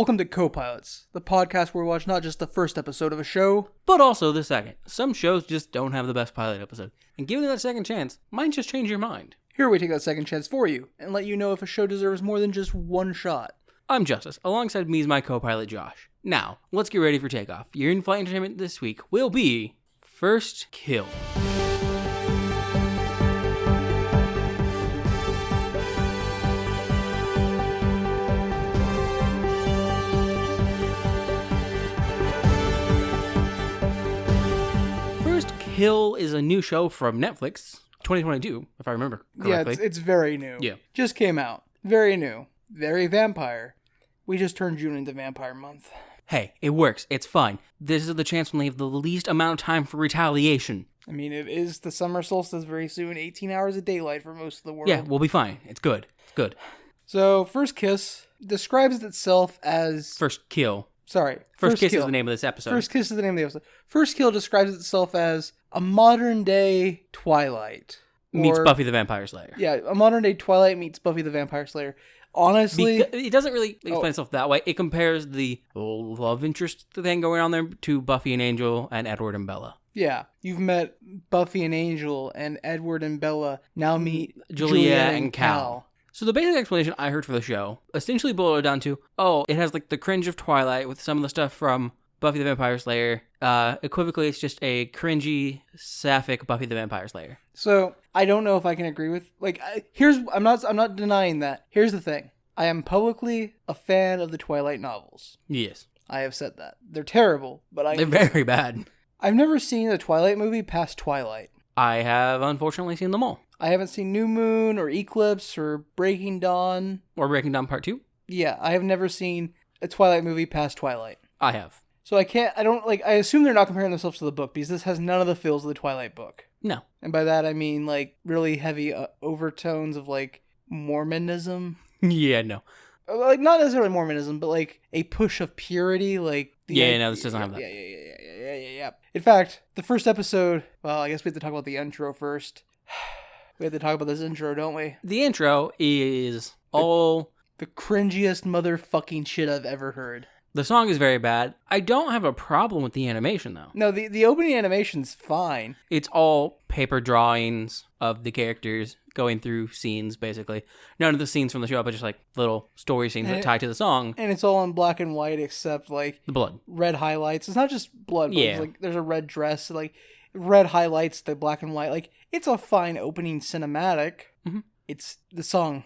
Welcome to Copilots, the podcast where we watch not just the first episode of a show, but also the second. Some shows just don't have the best pilot episode, and giving it that second chance might just change your mind. Here we take that second chance for you, and let you know if a show deserves more than just one shot. I'm Justice. Alongside me is my co-pilot Josh. Now, let's get ready for takeoff. Your in-flight entertainment this week will be First Kill. First Kill is a new show from Netflix, 2022, if I remember correctly. Yeah, it's very new. Yeah. Just came out. Very new. Very vampire. We just turned June into Vampire Month. Hey, it works. It's fine. This is the chance when they have the least amount of time for retaliation. I mean, it is the summer solstice very soon. 18 hours of daylight for most of the world. Yeah, we'll be fine. It's good. It's good. So, First Kiss describes itself as... First Kill. Sorry. First Kiss is the name of this episode. First Kiss is the name of the episode. First Kill describes itself as a modern-day Twilight. Meets Buffy the Vampire Slayer. Yeah, a modern-day Twilight meets Buffy the Vampire Slayer. Honestly... It doesn't really explain itself that way. It compares the love interest thing going on there to Buffy and Angel and Edward and Bella. Yeah, you've met Buffy and Angel, and Edward and Bella now meet Juliet and Cal. So the basic explanation I heard for the show essentially boiled it down to, it has like the cringe of Twilight with some of the stuff from Buffy the Vampire Slayer. Equivocally, it's just a cringy, sapphic Buffy the Vampire Slayer. So I don't know if I can agree with I'm not denying that. Here's the thing: I am publicly a fan of the Twilight novels. Yes, I have said that they're terrible, but they're very bad. I've never seen a Twilight movie past Twilight. I have unfortunately seen them all. I haven't seen New Moon or Eclipse or Breaking Dawn. Or Breaking Dawn Part 2? Yeah, I have never seen a Twilight movie past Twilight. I have. So I assume they're not comparing themselves to the book because this has none of the feels of the Twilight book. No. And by that I mean really heavy overtones of Mormonism. Yeah, no. Not necessarily Mormonism, but a push of purity, this doesn't have that. Yeah. In fact, the first episode, well, I guess we have to talk about the intro first. We have to talk about this intro, don't we? The intro is the cringiest motherfucking shit I've ever heard. The song is very bad. I don't have a problem with the animation, though. No, the opening animation's fine. It's all paper drawings of the characters going through scenes, basically. None of the scenes from the show, but just little story scenes that tie to the song. And it's all in black and white except the blood. Red highlights. It's not just blood, but there's a red dress, red highlights, the black and white. It's a fine opening cinematic. Mm-hmm. It's the song.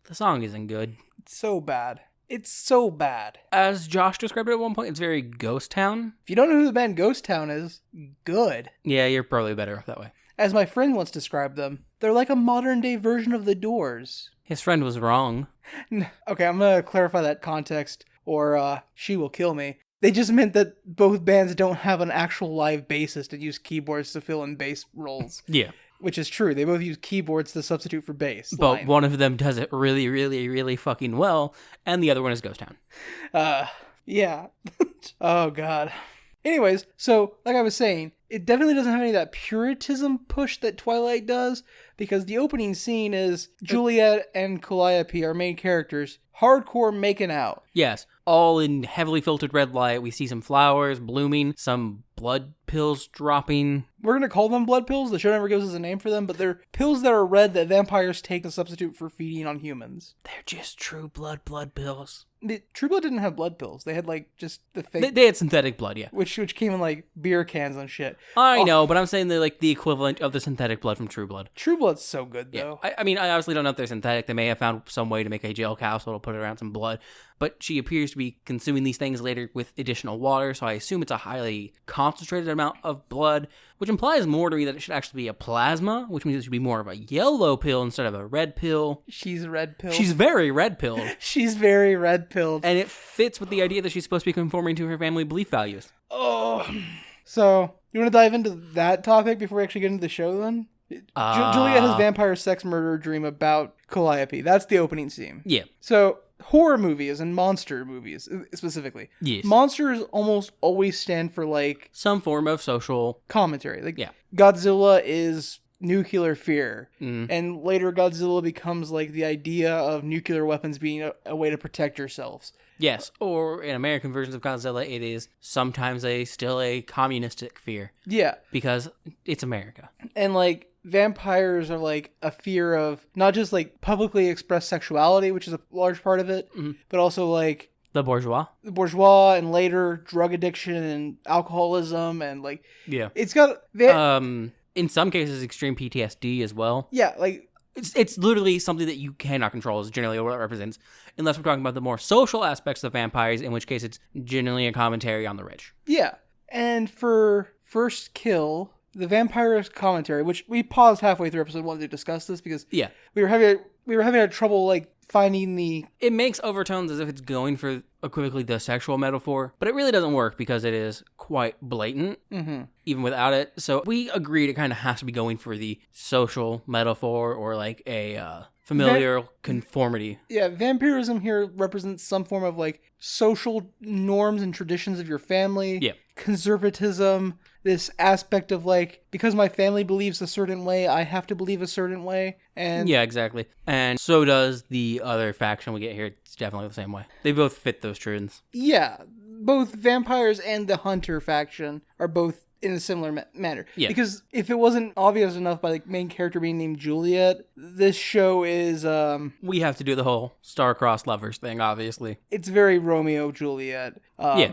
The song isn't good. It's so bad. It's so bad. As Josh described it at one point, it's very Ghost Town. If you don't know who the band Ghost Town is, good. Yeah, you're probably better off that way. As my friend once described them, they're like a modern-day version of the Doors. His friend was wrong. Okay, I'm going to clarify that context, or she will kill me. They just meant that both bands don't have an actual live bassist and use keyboards to fill in bass roles. Yeah. Which is true. They both use keyboards to substitute for bass. But one of them does it really, really, really fucking well, and the other one is Ghost Town. Yeah. Oh, God. Anyways, so, like I was saying, it definitely doesn't have any of that puritanism push that Twilight does, because the opening scene is Juliet and Calliope, our main characters, hardcore making out. Yes, all in heavily filtered red light. We see some flowers blooming, some blood pills dropping. We're going to call them blood pills. The show never gives us a name for them, but they're pills that are red that vampires take to substitute for feeding on humans. They're just true blood pills. True Blood didn't have blood pills. They had just the fake. They had synthetic blood, yeah. Which came in beer cans and shit. I know, but I'm saying they're the equivalent of the synthetic blood from True Blood. True Blood's so good though. Yeah. I mean, I obviously don't know if they're synthetic. They may have found some way to make a gel capsule to put it around some blood. But she appears to be consuming these things later with additional water, so I assume it's a highly concentrated amount of blood, which implies more to me that it should actually be a plasma, which means it should be more of a yellow pill instead of a red pill. She's red pilled. She's very red pilled. She's very red pilled. And it fits with the idea that she's supposed to be conforming to her family belief values. Oh. So, you want to dive into that topic before we actually get into the show then? Juliet has vampire sex murder dream about Calliope. That's the opening scene. Yeah. So, horror movies and monster movies specifically. Yes. Monsters almost always stand for some form of social commentary. Yeah. Godzilla is nuclear fear. And later Godzilla becomes like the idea of nuclear weapons being a way to protect yourselves. Yes, or in American versions of Godzilla, it is sometimes still a communistic fear. Yeah. Because it's America. And like vampires are like a fear of not just like publicly expressed sexuality, which is a large part of it, but also like the bourgeois and later drug addiction and alcoholism and like it's got in some cases extreme PTSD as well. Yeah, like it's literally something that you cannot control is generally what it represents, unless we're talking about the more social aspects of vampires, in which case it's generally a commentary on the rich. Yeah. And for First Kill, the vampire commentary, which we paused halfway through episode 1 to discuss this because we were having trouble like finding the... It makes overtones as if it's going for equivocally the sexual metaphor, but it really doesn't work because it is quite blatant, even without it. So we agreed it kind of has to be going for the social metaphor or like a familial conformity. Yeah, vampirism here represents some form of like social norms and traditions of your family. Yeah. Conservatism, this aspect of like, because my family believes a certain way, I have to believe a certain way. And yeah, exactly. And so does the other faction we get here. It's definitely the same way. They both fit those truths. Yeah, both vampires and the hunter faction are both in a similar manner. Yeah. Because if it wasn't obvious enough by the main character being named Juliet, this show is... we have to do the whole star-crossed lovers thing, obviously. It's very Romeo-Juliet. Yeah.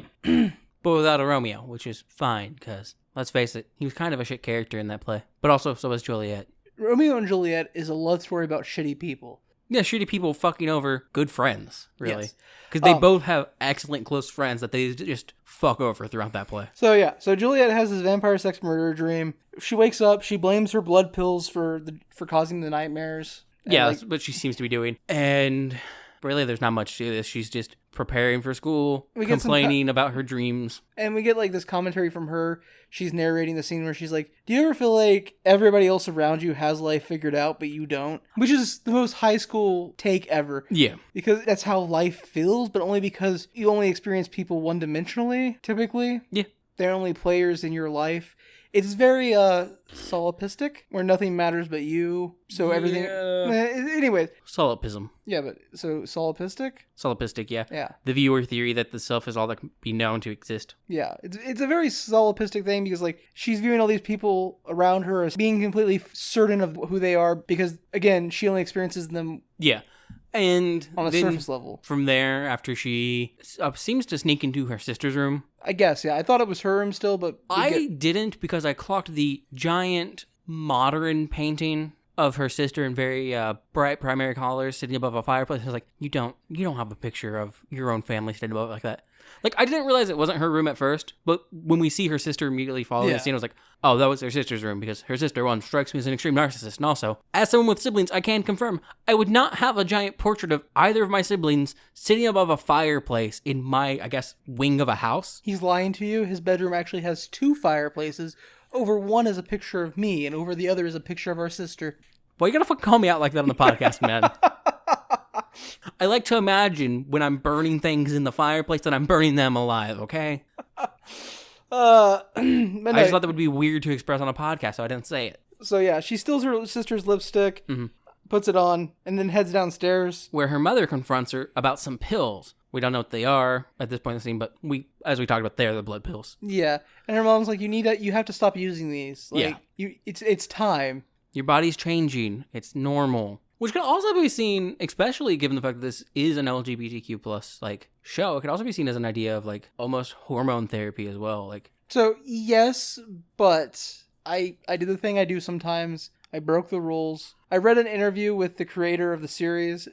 But without a Romeo, which is fine, because, let's face it, he was kind of a shit character in that play. But also, so was Juliet. Romeo and Juliet is a love story about shitty people. Yeah, shitty people fucking over good friends, really. Because they both have excellent close friends that they just fuck over throughout that play. So Juliet has this vampire sex murder dream. She wakes up, she blames her blood pills for causing the nightmares. Yeah, that's what she seems to be doing. And really, there's not much to this. She's just preparing for school, complaining about her dreams. And we get like this commentary from her. She's narrating the scene where she's like, do you ever feel like everybody else around you has life figured out, but you don't? Which is the most high school take ever. Yeah. Because that's how life feels, but only because you only experience people one-dimensionally, typically. Yeah. They're only players in your life. It's very solipsistic, where nothing matters but you. So everything... Anyways. Solipsism. Yeah, but so solipsistic? Solipsistic, yeah. Yeah. The viewer theory that the self is all that can be known to exist. Yeah. It's a very solipsistic thing because, like, she's viewing all these people around her as being completely certain of who they are because, again, she only experiences them... Yeah. And on a surface level. From there, after she seems to sneak into her sister's room. I guess, yeah. I thought it was her room still, but... I didn't because I clocked the giant modern painting of her sister in very bright primary colors sitting above a fireplace. I was like, you don't have a picture of your own family sitting above it like that. Like, I didn't realize it wasn't her room at first, but when we see her sister immediately following the scene, I was like, oh, that was her sister's room, because her sister, one, strikes me as an extreme narcissist, and also, as someone with siblings, I can confirm, I would not have a giant portrait of either of my siblings sitting above a fireplace in my, I guess, wing of a house. He's lying to you. His bedroom actually has 2 fireplaces. Over one is a picture of me, and over the other is a picture of our sister. Well, you gotta fucking call me out like that on the podcast, man. I like to imagine when I'm burning things in the fireplace that I'm burning them alive, okay? I just thought that would be weird to express on a podcast, so I didn't say it. So yeah, she steals her sister's lipstick, puts it on, and then heads downstairs. Where her mother confronts her about some pills. We don't know what they are at this point in the scene, but as we talked about, they're the blood pills. Yeah, and her mom's like, you have to stop using these. Like, it's time. Your body's changing. It's normal. Which can also be seen, especially given the fact that this is an LGBTQ plus like show, it could also be seen as an idea of like almost hormone therapy as well. Like, so yes, but I did the thing I do sometimes. I broke the rules. I read an interview with the creator of the series.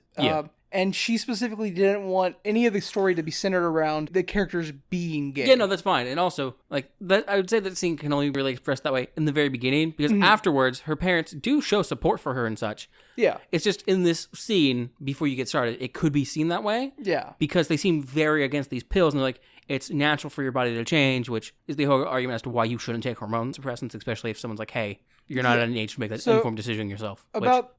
And she specifically didn't want any of the story to be centered around the characters being gay. Yeah, no, that's fine. And also, like, that, I would say that scene can only really express that way in the very beginning, because afterwards, her parents do show support for her and such. Yeah. It's just in this scene, before you get started, it could be seen that way. Yeah. Because they seem very against these pills, and they're like, it's natural for your body to change, which is the whole argument as to why you shouldn't take hormone suppressants, especially if someone's like, hey, you're not at an age to make that informed decision yourself.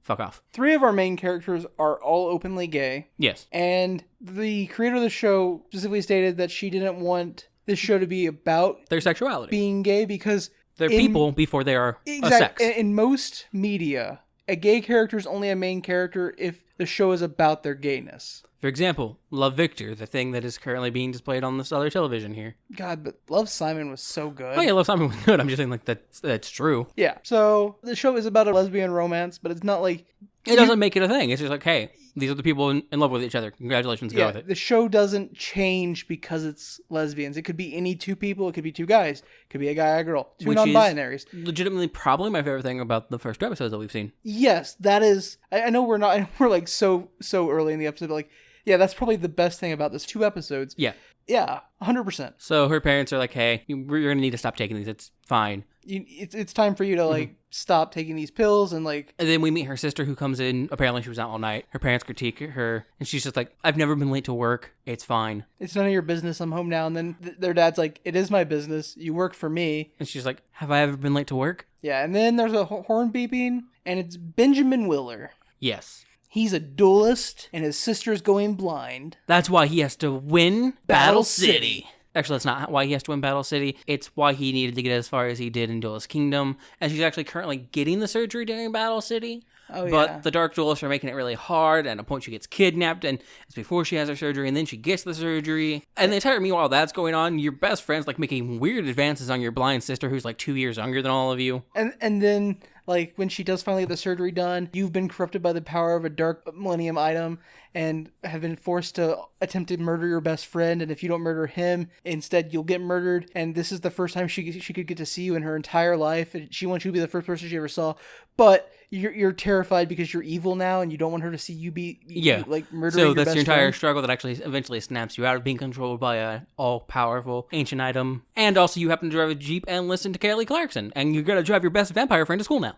Fuck off. 3 of our main characters are all openly gay. Yes. And the creator of the show specifically stated that she didn't want this show to be about their sexuality, being gay, because They're people before they are a sex. In most media, a gay character is only a main character if the show is about their gayness. For example, Love Victor, the thing that is currently being displayed on this other television here. God, but Love Simon was so good. Oh yeah, Love Simon was good. I'm just saying like that's true. Yeah. So the show is about a lesbian romance, but it's not like it doesn't make it a thing. It's just like, hey, these are the people in love with each other. Congratulations, go with it. The show doesn't change because it's lesbians. It could be any two people. It could be two guys. It could be a guy, a girl. Two non-binaries. Legitimately, probably my favorite thing about the first two episodes that we've seen. Yes, that is. I know we're like so early in the episode, but like, yeah, that's probably the best thing about this 2 episodes. Yeah. Yeah, 100%. So her parents are like, hey, you're going to need to stop taking these. It's fine. It's time for you to, like, stop taking these pills and, like... And then we meet her sister who comes in. Apparently she was out all night. Her parents critique her, and she's just like, I've never been late to work. It's fine. It's none of your business. I'm home now. And then their dad's like, it is my business. You work for me. And she's like, have I ever been late to work? Yeah, and then there's a horn beeping, and it's Benjamin Willer. Yes. He's a duelist, and his sister's going blind. That's why he has to win Battle City. Actually, that's not why he has to win Battle City. It's why he needed to get as far as he did in Duelist Kingdom. And she's actually currently getting the surgery during Battle City. Oh, but the Dark Duelists are making it really hard. And at a point, she gets kidnapped. And it's before she has her surgery. And then she gets the surgery. And the entire meanwhile that's going on, your best friend's like making weird advances on your blind sister who's like 2 years younger than all of you. And then... like, when she does finally get the surgery done, you've been corrupted by the power of a dark millennium item and have been forced to attempt to murder your best friend. And if you don't murder him, instead you'll get murdered. And this is the first time she could get to see you in her entire life. And she wants you to be the first person she ever saw. But you're terrified because you're evil now and you don't want her to see you be like murdering your best friend. So that's your entire struggle that actually eventually snaps you out of being controlled by an all-powerful ancient item. And also you happen to drive a Jeep and listen to Kelly Clarkson. And you're going to drive your best vampire friend to school now.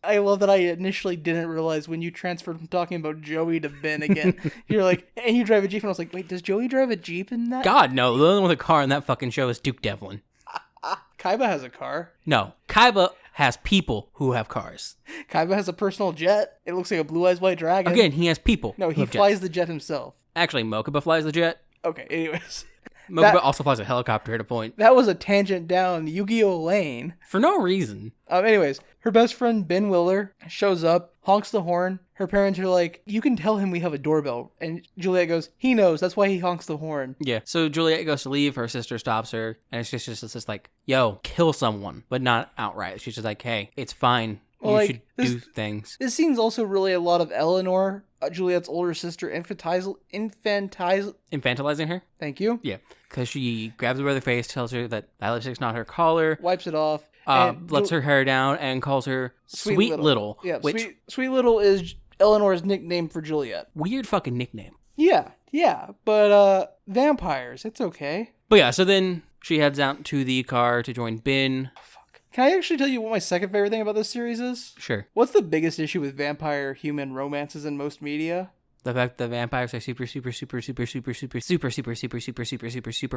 I love that I initially didn't realize when you transferred from talking about Joey to Ben again. You're like, and you drive a Jeep. And I was like, wait, does Joey drive a Jeep in that? God, no. The only one with a car in that fucking show is Duke Devlin. Kaiba has a car. No. Kaiba has people who have cars. Kaiba has a personal jet. It looks like a Blue Eyes White Dragon. Again, he has people. No, he flies the jet himself. Actually, Mokuba flies the jet. Okay, anyways. Mokuba also flies a helicopter at a point. That was a tangent down Yu-Gi-Oh! Lane. For no reason. Anyways, her best friend Ben Willer shows up, honks the horn. Her parents are like, you can tell him we have a doorbell. And Juliet goes, he knows. That's why he honks the horn. Yeah. So Juliet goes to leave. Her sister stops her. And it's just like, yo, kill someone. But not outright. She's just like, hey, it's fine. Well, you should do things. This scene's also really a lot of Eleanor, Juliet's older sister, infantilizing her? Thank you. Yeah. Because she grabs her by the face, tells her that lipstick's not her collar. Wipes it off. Lets her hair down and calls her Sweet Little. Yeah, Sweet Little is Eleanor's nickname for Juliet. Weird fucking nickname. Yeah. But vampires, it's okay. But yeah, so then she heads out to the car to join Ben. Can I actually tell you what my second favorite thing about this series is? Sure. What's the biggest issue with vampire-human romances in most media? The fact that vampires are super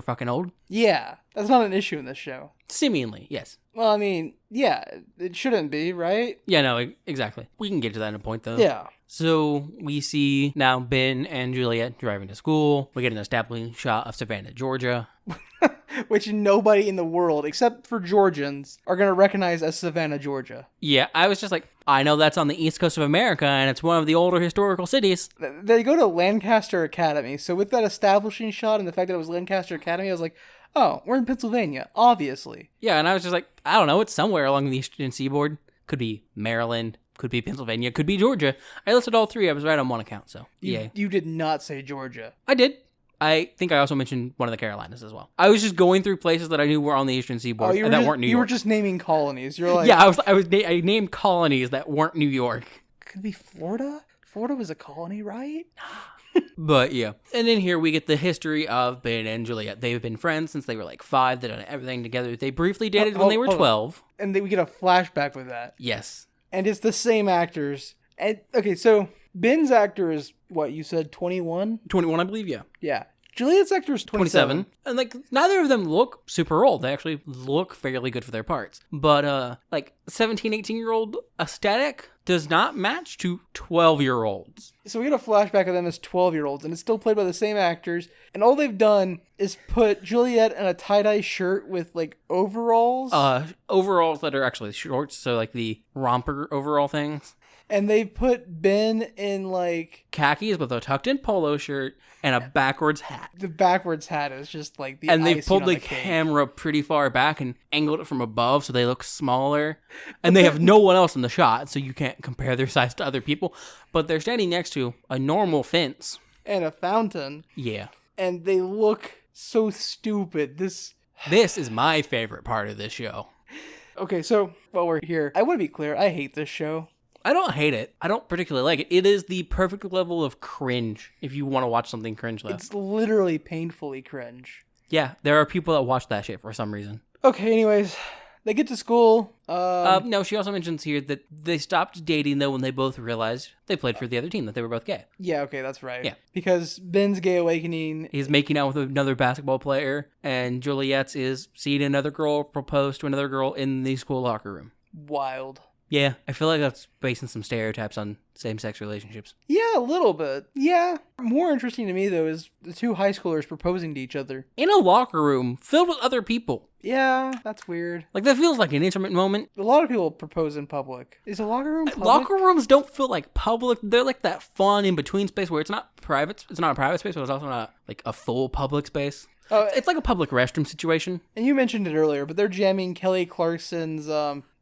fucking old? Yeah, that's not an issue in this show. Seemingly, yes. Well, I mean, yeah, it shouldn't be, right? Yeah, no, exactly. We can get to that in a point, though. Yeah. So we see now Ben and Juliet driving to school. We get an establishing shot of Savannah, Georgia. Which nobody in the world, except for Georgians, are going to recognize as Savannah, Georgia. Yeah, I was just like, I know that's on the east coast of America, and it's one of the older historical cities. They go to Lancaster Academy, so with that establishing shot and the fact that it was Lancaster Academy, I was like, oh, we're in Pennsylvania, obviously. Yeah, and I was just like, I don't know, it's somewhere along the eastern seaboard. Could be Maryland, could be Pennsylvania, could be Georgia. I listed all three, I was right on one account, so yeah. You did not say Georgia. I did. I think I also mentioned one of the Carolinas as well. I was just going through places that I knew were on the eastern seaboard and that weren't New York. You were just naming colonies. You're like, yeah, I named colonies that weren't New York. Could be Florida. Florida was a colony, right? But yeah, and then here we get the history of Ben and Juliet. They've been friends since they were like 5. They've done everything together. They briefly dated when they were 12, and then we get a flashback with that. Yes, and it's the same actors. And okay, so Ben's actor is what you said, 21? 21, I believe. Yeah. Yeah. Juliet's actor is 27. And, like, neither of them look super old. They actually look fairly good for their parts. But, like, 17, 18-year-old aesthetic does not match to 12-year-olds. So we get a flashback of them as 12-year-olds, and it's still played by the same actors. And all they've done is put Juliet in a tie-dye shirt with, like, overalls. Overalls that are actually shorts, so, like, the romper overall things. And they put Ben in, like... khakis with a tucked-in polo shirt and a backwards hat. The backwards hat is just, like, the and they've icing pulled on the cake. camera pretty far back and angled it from above so they look smaller. And they have no one else in the shot, so you can't compare their size to other people. But they're standing next to a normal fence. And a fountain. Yeah. And they look so stupid. This is my favorite part of this show. Okay, so while we're here, I want to be clear. I hate this show. I don't hate it. I don't particularly like it. It is the perfect level of cringe if you want to watch something cringe, though. It's literally painfully cringe. Yeah, there are people that watch that shit for some reason. Okay, anyways, they get to school. No, she also mentions here that they stopped dating, though, when they both realized they played for the other team, that they were both gay. Yeah, okay, that's right. Yeah. Because Ben's gay awakening... He's making out with another basketball player, and Juliet's is seeing another girl propose to another girl in the school locker room. Wild. Yeah, I feel like that's basing some stereotypes on same-sex relationships. Yeah, a little bit. Yeah. More interesting to me, though, is the two high schoolers proposing to each other. In a locker room filled with other people. Yeah, that's weird. Like, that feels like an intimate moment. A lot of people propose in public. Is a locker room public? Locker rooms don't feel like public. They're like that fun in-between space where it's not private. It's not a private space, but it's also not like a full public space. It's like a public restroom situation. And you mentioned it earlier, but they're jamming Kelly Clarkson's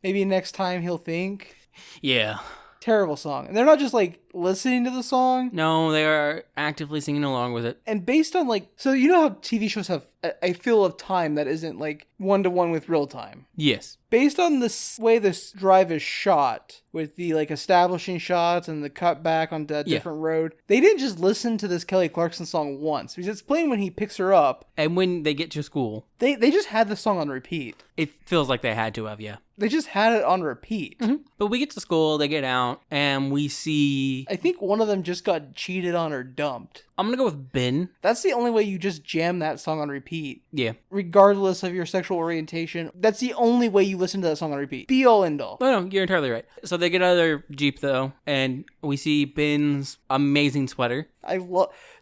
Maybe Next Time He'll Think. Yeah. Terrible song. And they're not just, like, listening to the song. No, they are actively singing along with it. And based on, like... So you know how TV shows have a feel of time that isn't, like, one-to-one with real time? Yes. Based on the way this drive is shot, with the, like, establishing shots and the cut back on that different road, they didn't just listen to this Kelly Clarkson song once. Because it's playing when he picks her up. And when they get to school. They just had the song on repeat. It feels like they had to have, yeah. They just had it on repeat. Mm-hmm. But we get to school, they get out, and we see... I think one of them just got cheated on or dumped. I'm gonna go with Ben. That's the only way you just jam that song on repeat. Yeah. Regardless of your sexual orientation. That's the only way you listen to that song on repeat. Be all end all. No, you're entirely right. So they get out of their Jeep, though, and we see Ben's amazing sweater.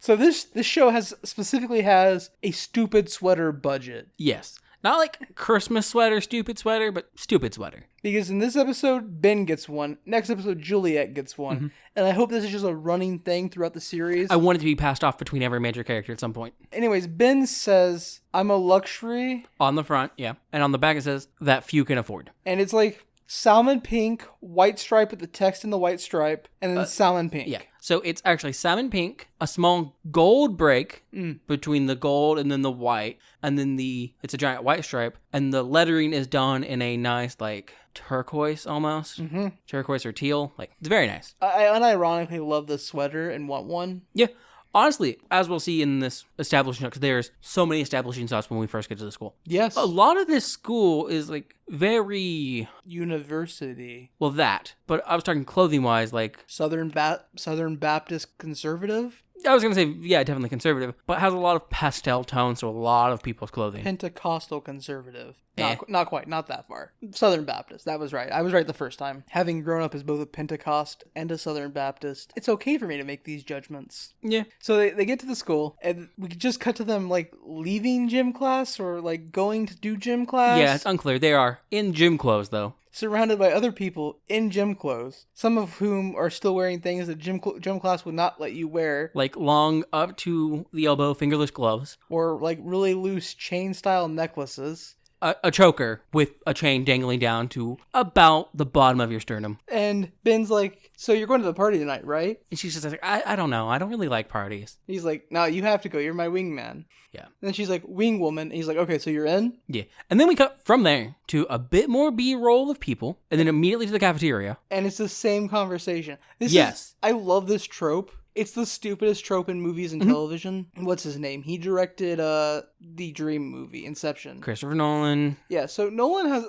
So this show specifically has a stupid sweater budget. Yes. Not like Christmas sweater, stupid sweater, but stupid sweater. Because in this episode, Ben gets one. Next episode, Juliet gets one. Mm-hmm. And I hope this is just a running thing throughout the series. I want it to be passed off between every major character at some point. Anyways, Ben says, I'm a luxury. On the front, yeah. And on the back it says, that few can afford. And it's like salmon pink, white stripe with the text in the white stripe, and then salmon pink. Yeah. So it's actually salmon pink, a small gold break between the gold and then the white, and then it's a giant white stripe, and the lettering is done in a nice, like, turquoise almost. Mm-hmm. Turquoise or teal. Like, it's very nice. I unironically love this sweater and want one. Yeah. Honestly, as we'll see in this establishing shot, because there's so many establishing shots when we first get to the school. Yes. A lot of this school is, like, very... University. Well, that. But I was talking clothing-wise, like... Southern Baptist conservative? I was going to say, yeah, definitely conservative, but has a lot of pastel tones to a lot of people's clothing. Pentecostal conservative. Not quite, not that far. Southern Baptist, that was right. I was right the first time. Having grown up as both a Pentecost and a Southern Baptist, it's okay for me to make these judgments. Yeah. So they get to the school, and we just cut to them, like, leaving gym class or, like, going to do gym class. Yeah, it's unclear. They are in gym clothes, though. Surrounded by other people in gym clothes, some of whom are still wearing things that gym class would not let you wear. Like long up to the elbow fingerless gloves. Or like really loose chain-style necklaces. A choker with a chain dangling down to about the bottom of your sternum. And Ben's like, so you're going to the party tonight, right? And she's just like, I don't know. I don't really like parties. He's like, no, you have to go. You're my wingman. Yeah. And then she's like, wing woman. And he's like, okay, so you're in? Yeah. And then we cut from there to a bit more B-roll of people, and then immediately to the cafeteria. And it's the same conversation. I love this trope It's the stupidest trope in movies and television. What's his name? He directed the Dream movie, Inception. Christopher Nolan. Yeah, so Nolan has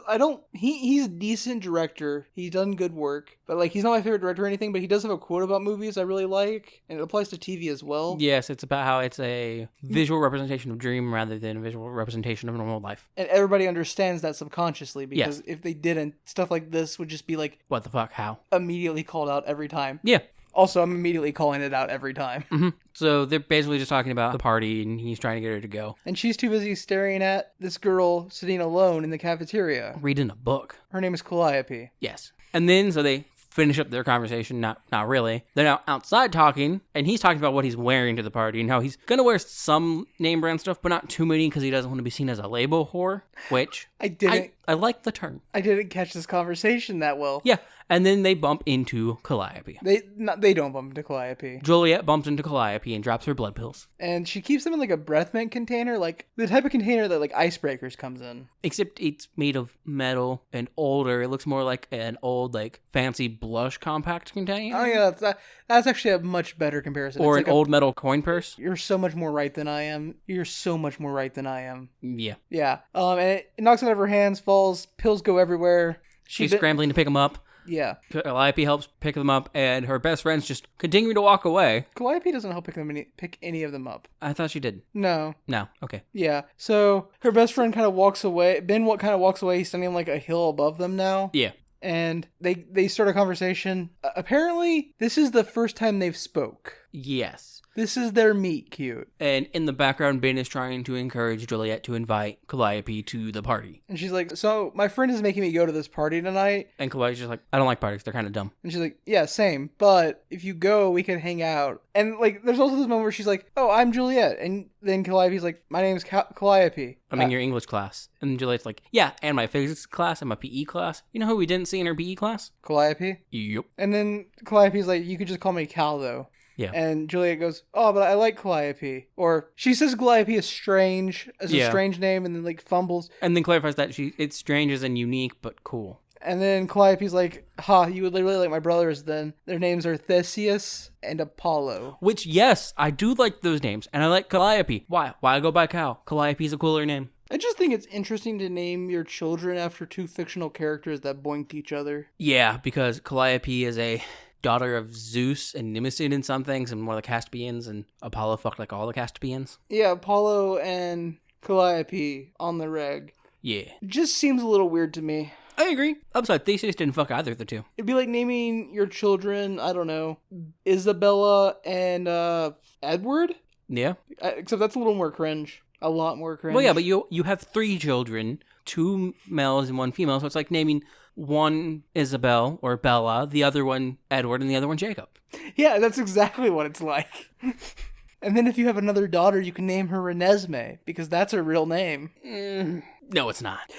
he's a decent director. He's done good work. But like he's not my favorite director or anything, but he does have a quote about movies I really like, and it applies to TV as well. Yes, it's about how it's a visual representation of dream rather than a visual representation of normal life. And everybody understands that subconsciously because if they didn't, stuff like this would just be like, what the fuck, how? Immediately called out every time. Yeah. Also, I'm immediately calling it out every time. Mm-hmm. So they're basically just talking about the party, and he's trying to get her to go. And she's too busy staring at this girl sitting alone in the cafeteria. Reading a book. Her name is Calliope. Yes. And then, so they finish up their conversation. Not really. They're now outside talking, and he's talking about what he's wearing to the party, and how he's going to wear some name brand stuff, but not too many, because he doesn't want to be seen as a label whore, which... I like the term. I didn't catch this conversation that well. Yeah. And then they bump into Calliope. They don't bump into Calliope. Juliet bumps into Calliope and drops her blood pills. And she keeps them in like a breath mint container, like the type of container that like Icebreakers comes in. Except it's made of metal and older. It looks more like an old, like, fancy blush compact container. Oh yeah, that's actually a much better comparison. Or it's an old metal coin purse. You're so much more right than I am. You're so much more right than I am. Yeah. Yeah. And it knocks out of her hands, falls, pills go everywhere. She's scrambling to pick them up. Yeah. Calliope helps pick them up, and her best friends just continue to walk away. Calliope doesn't help pick any of them up. I thought she did. No. Okay. Yeah. So her best friend kind of walks away. Ben kind of walks away. He's standing on like a hill above them now. Yeah. And they start a conversation. Apparently, this is the first time they've spoke. Yes. This is their meet cute. And in the background, Ben is trying to encourage Juliet to invite Calliope to the party. And she's like, so my friend is making me go to this party tonight. And Calliope's just like, I don't like parties. They're kind of dumb. And she's like, yeah, same. But if you go, we can hang out. And like, there's also this moment where she's like, oh, I'm Juliet. And then Calliope's like, my name's Calliope. I'm in your English class. And Juliet's like, yeah, and my physics class and my PE class. You know who we didn't see in our PE class? Calliope? Yep. And then Calliope's like, you could just call me Cal, though. Yeah. And Juliet goes, oh, but I like Calliope. Or she says Calliope is strange, as a strange name, and then like fumbles. And then clarifies that it's strange as in unique, but cool. And then Calliope's like, you would literally like my brothers then. Their names are Theseus and Apollo. Which, yes, I do like those names. And I like Calliope. Why? Why go by Cal? Calliope's a cooler name. I just think it's interesting to name your children after two fictional characters that boinked each other. Yeah, because Calliope is a daughter of Zeus and Nemesis in some things, and more the Caspians, and Apollo fucked like all the Caspians. Yeah, Apollo and Calliope on the reg. Yeah. Just seems a little weird to me. I agree. Upside, Theseus didn't fuck either of the two. It'd be like naming your children, I don't know, Isabella and Edward? Yeah. Except that's a little more cringe. A lot more cringe. Well, yeah, but you have 3 children, 2 males and 1 female, so it's like naming one Isabel or Bella, the other one Edward, and the other one Jacob. Yeah, that's exactly what it's like. And then if you have another daughter, you can name her Renesmee, because that's her real name. No, it's not.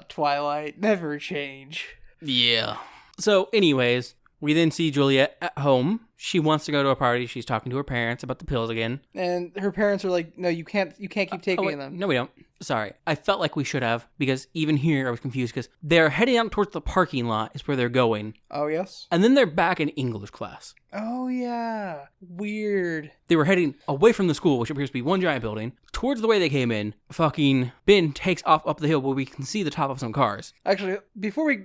Twilight, never change. Yeah. So, anyways, we then see Juliet at home. She wants to go to a party. She's talking to her parents about the pills again. And her parents are like, no, you can't keep taking them. No, we don't. Sorry. I felt like we should have, because even here I was confused, because they're heading out towards the parking lot is where they're going. Oh, yes? And then they're back in English class. Oh, yeah. Weird. They were heading away from the school, which appears to be one giant building, towards the way they came in. Fucking Ben takes off up the hill where we can see the top of some cars. Actually, before we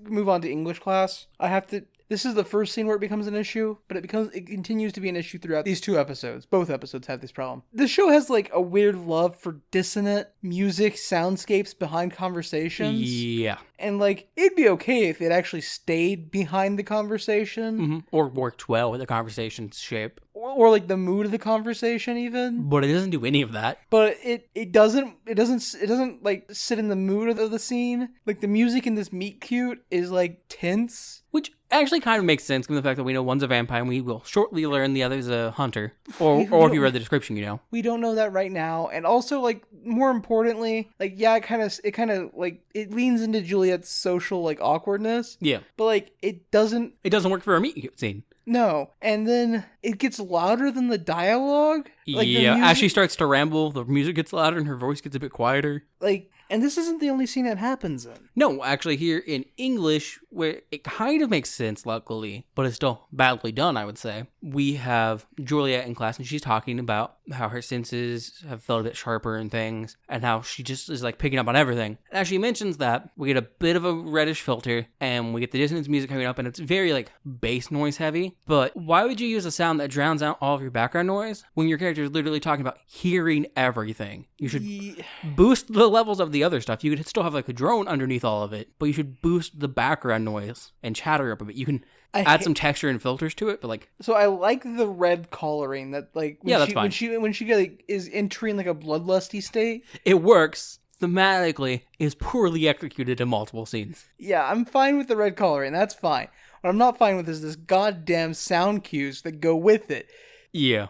move on to English class, I have to... This is the first scene where it becomes an issue, but it continues to be an issue throughout these 2 episodes. Both episodes have this problem. The show has like a weird love for dissonant music soundscapes behind conversations. Yeah. And like, it'd be okay if it actually stayed behind the conversation. Mm-hmm. Or worked well with the conversation's shape. Or like the mood of the conversation even. But it doesn't do any of that. But it doesn't like sit in the mood of the scene. Like the music in this meet cute is like tense. Which actually kind of makes sense given the fact that we know one's a vampire and we will shortly learn the other's a hunter. Or if you read the description, you know. We don't know that right now. And also, like, more importantly, like, yeah, it kind of like, it leans into Juliet's social, like, awkwardness. Yeah. But, like, it doesn't work for a meet cute scene. No. And then it gets louder than the dialogue. Like, yeah, as she starts to ramble, the music gets louder and her voice gets a bit quieter. Like, And this isn't the only scene that happens in. No, actually here in English, where it kind of makes sense, luckily, but it's still badly done, I would say. We have Juliet in class, and she's talking about how her senses have felt a bit sharper and things, and how she just is like picking up on everything. And as she mentions that, we get a bit of a reddish filter, and we get the dissonance music coming up, and it's very like bass noise heavy. But why would you use a sound that drowns out all of your background noise when your character is literally talking about hearing everything? You should boost the levels of the other stuff. You could still have like a drone underneath all of it, but you should boost the background noise and chatter up a bit. You can add some texture and filters to it, but like... So I like the red coloring that like... That's fine. When she like, is entering like a bloodlusty state. It works. Thematically, is poorly executed in multiple scenes. Yeah, I'm fine with the red coloring. That's fine. What I'm not fine with is this goddamn sound cues that go with it. Yeah.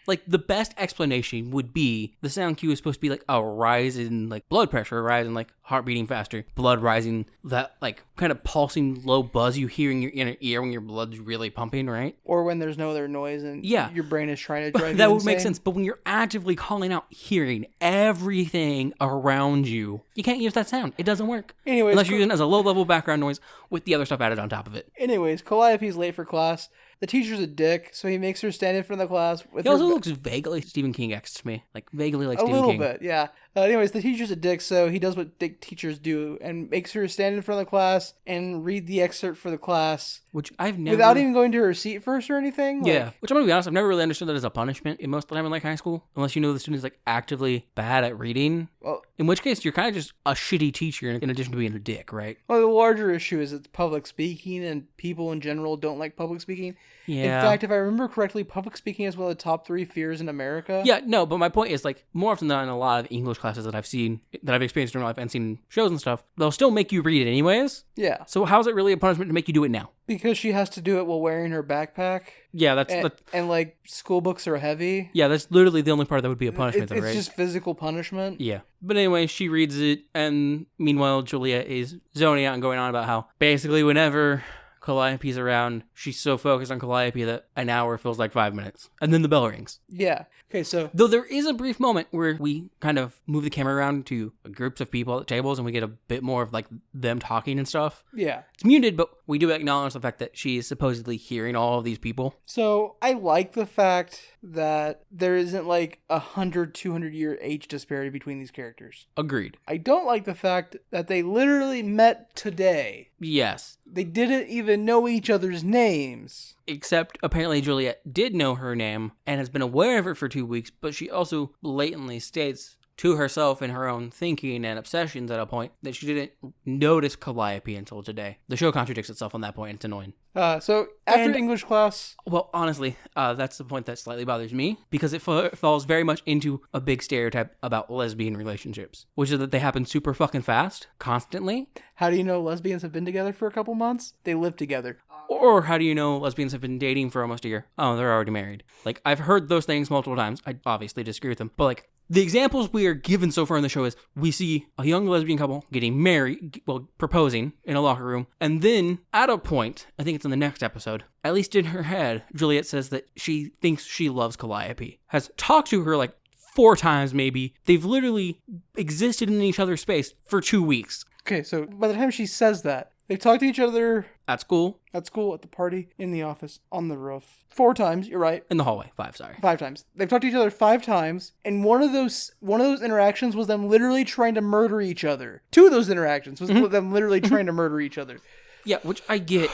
Like, the best explanation would be the sound cue is supposed to be like a rise in like blood pressure, a rise in like heart beating faster, blood rising, that like kind of pulsing low buzz you hear in your inner ear when your blood's really pumping, right? Or when there's no other noise and your brain is trying to drive you that would insane. make sense. But when you're actively calling out hearing everything around you, you can't use that sound. It doesn't work. Anyways, unless you're using it as a low level background noise with the other stuff added on top of it. Anyways, Calliope's late for class. The teacher's a dick, so he makes her stand in front of the class. He also looks vaguely Stephen King-esque to me. Like, vaguely like Stephen King. A little bit, yeah. Anyways, the teacher's a dick, so he does what dick teachers do and makes her stand in front of the class and read the excerpt for the class. Which I've never... Without even going to her seat first or anything? Yeah. Which I'm going to be honest, I've never really understood that as a punishment in most of the time in like high school. Unless you know the student's like actively bad at reading. Well, in which case, you're kind of just a shitty teacher in addition to being a dick, right? Well, the larger issue is it's public speaking and people in general don't like public speaking. Yeah. In fact, if I remember correctly, public speaking is one of the top 3 fears in America. Yeah, no, but my point is, like, more often than not in a lot of English classes that I've seen, that I've experienced in real life and seen shows and stuff, they'll still make you read it anyways. Yeah. So how's it really a punishment to make you do it now? Because she has to do it while wearing her backpack. Yeah, and like, school books are heavy. Yeah, that's literally the only part that would be a punishment, though, right? It's just physical punishment. Yeah. But anyway, she reads it, and meanwhile, Juliet is zoning out and going on about how basically whenever Calliope's around, she's so focused on Calliope that an hour feels like 5 minutes. And then the bell rings. Yeah. Okay, so... Though there is a brief moment where we kind of move the camera around to groups of people at tables and we get a bit more of like them talking and stuff. Yeah. It's muted, but we do acknowledge the fact that she is supposedly hearing all of these people. So I like the fact that there isn't like 100-200 year age disparity between these characters. Agreed. I don't like the fact that they literally met today. Yes. They didn't even know each other's names. Except apparently Juliet did know her name and has been aware of it for 2 weeks, but she also blatantly states to herself in her own thinking and obsessions at a point that she didn't notice Calliope until today. The show contradicts itself on that point. It's annoying. So after English class... Well, honestly, that's the point that slightly bothers me, because it falls very much into a big stereotype about lesbian relationships, which is that they happen super fucking fast, constantly. How do you know lesbians have been together for a couple months? They live together. Or how do you know lesbians have been dating for almost a year? Oh, they're already married. Like, I've heard those things multiple times. I obviously disagree with them, but like, the examples we are given so far in the show is we see a young lesbian couple getting married, well, proposing in a locker room, and then at a point, I think it's in the next episode, at least in her head, Juliet says that she thinks she loves Calliope, has talked to her like 4 times maybe. They've literally existed in each other's space for 2 weeks. Okay, so by the time she says that, they've talked to each other... At school, at the party, in the office, on the roof. 4 times, you're right. In the hallway, 5, sorry. 5 times. They've talked to each other 5 times, and one of those interactions was them literally trying to murder each other. 2 of those interactions was them literally trying to murder each other. Yeah, which I get.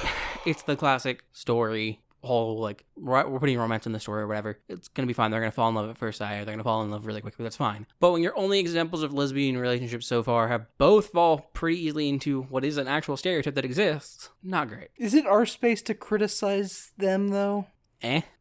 It's the classic story. Whole, like, we're putting romance in the story or whatever. It's gonna be fine. They're gonna fall in love at first sight. They're gonna fall in love really quickly. That's fine. But when your only examples of lesbian relationships so far have both fall pretty easily into what is an actual stereotype that exists, not great. Is it our space to criticize them, though?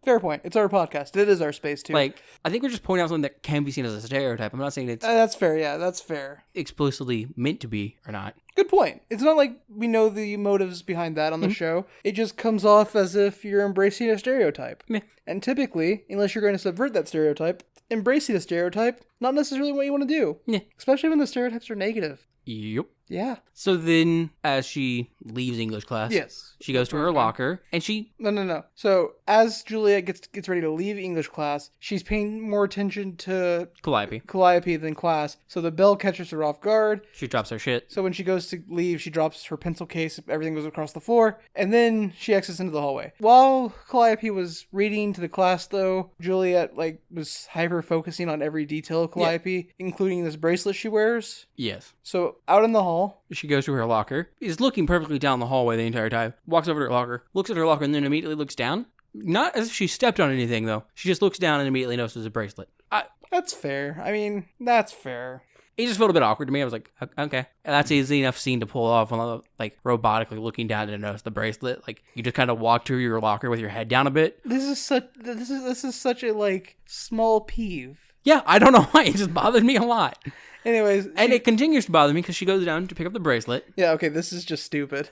Fair point. It's our podcast. It is our space, too. Like, I think we're just pointing out something that can be seen as a stereotype. I'm not saying it's... that's fair, yeah. That's fair. Explicitly meant to be or not. Good point. It's not like we know the motives behind that on the show. It just comes off as if you're embracing a stereotype. Meh. And typically, unless you're going to subvert that stereotype, embracing a stereotype, not necessarily what you want to do. Yeah. Especially when the stereotypes are negative. Yep. Yeah. So then, as she leaves English class, Yes. she goes to her locker, and she... No. So as Juliet gets ready to leave English class, she's paying more attention to Calliope than class. So the bell catches her off guard. She drops her shit. So when she goes to leave, she drops her pencil case. Everything goes across the floor, and then she exits into the hallway. While Calliope was reading to the class, though, Juliet was hyper focusing on every detail of Calliope, including this bracelet she wears. Yes. So out in the hall, she goes to her locker, is looking perfectly down the hallway the entire time, walks over to her locker, looks at her locker, and then immediately looks down. Not as if she stepped on anything, though. She just looks down and immediately notices a bracelet. That's fair. I mean, that's fair. It just felt a bit awkward to me. I was like, okay. That's easy enough scene to pull off, robotically looking down to notice the bracelet. Like, you just kind of walk to your locker with your head down a bit. This is such a, small peeve. Yeah, I don't know why. It just bothered me a lot. Anyways. And it continues to bother me because she goes down to pick up the bracelet. Yeah, okay, this is just stupid.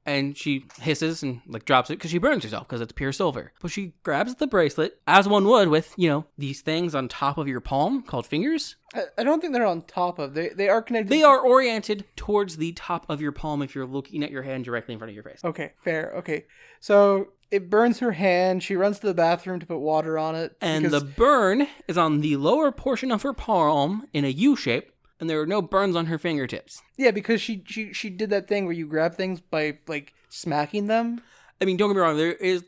And she hisses and drops it because she burns herself because it's pure silver. But she grabs the bracelet, as one would with, these things on top of your palm called fingers. I don't think they're on top of. They are connected. They are oriented towards the top of your palm if you're looking at your hand directly in front of your face. Okay, fair. Okay. So it burns her hand. She runs to the bathroom to put water on it. And the burn is on the lower portion of her palm in a U shape. And there are no burns on her fingertips. Yeah, because she did that thing where you grab things by, smacking them. I mean, don't get me wrong, there is,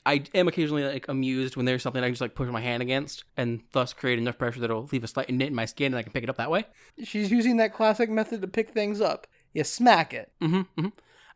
I am occasionally, amused when there's something I just, push my hand against, and thus create enough pressure that it'll leave a slight knit in my skin and I can pick it up that way. She's using that classic method to pick things up. You smack it. Mm-hmm.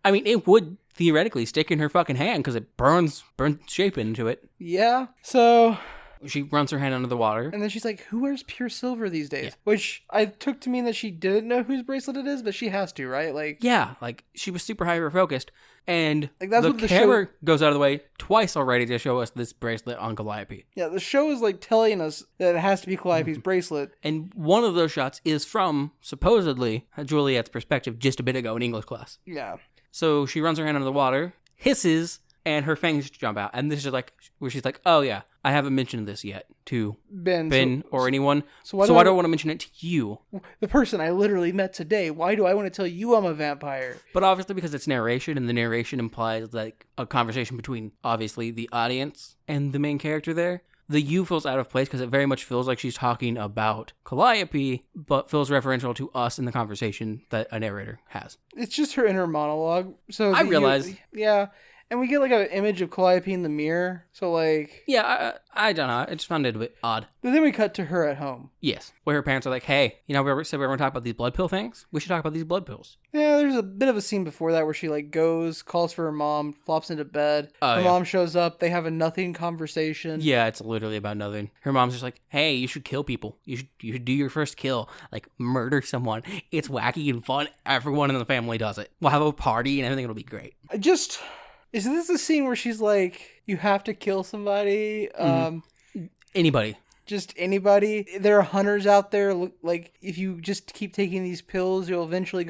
I mean, it would theoretically stick in her fucking hand because it burns shape into it. Yeah, so... She runs her hand under the water. And then she's like, who wears pure silver these days? Yeah. Which I took to mean that she didn't know whose bracelet it is, but she has to, right? Yeah, she was super hyper-focused. And that's the what the camera show... goes out of the way twice already to show us this bracelet on Calliope. Yeah, the show is, telling us that it has to be Calliope's bracelet. And one of those shots is from, supposedly, Juliet's perspective just a bit ago in English class. Yeah. So she runs her hand under the water, hisses, and her fangs jump out. And this is where she's like, oh yeah, I haven't mentioned this yet to Ben or anyone. So why do I want to mention it to you? The person I literally met today. Why do I want to tell you I'm a vampire? But obviously because it's narration, and the narration implies a conversation between obviously the audience and the main character there. The you feels out of place because it very much feels like she's talking about Calliope, but feels referential to us in the conversation that a narrator has. It's just her inner monologue. So I realize. Yeah. And we get an image of Calliope in the mirror. So yeah, I don't know. I just found it a bit odd. But then we cut to her at home. Yes, where her parents are like, "Hey, we said we were going to talk about these blood pill things. We should talk about these blood pills." Yeah, there's a bit of a scene before that where she goes, calls for her mom, flops into bed. Her mom shows up. They have a nothing conversation. Yeah, it's literally about nothing. Her mom's just like, "Hey, you should kill people. You should do your first kill, murder someone. It's wacky and fun. Everyone in the family does it. We'll have a party and everything. It'll be great." Is this the scene where she's like, you have to kill somebody? Anybody. Just anybody. There are hunters out there. If you just keep taking these pills, you'll eventually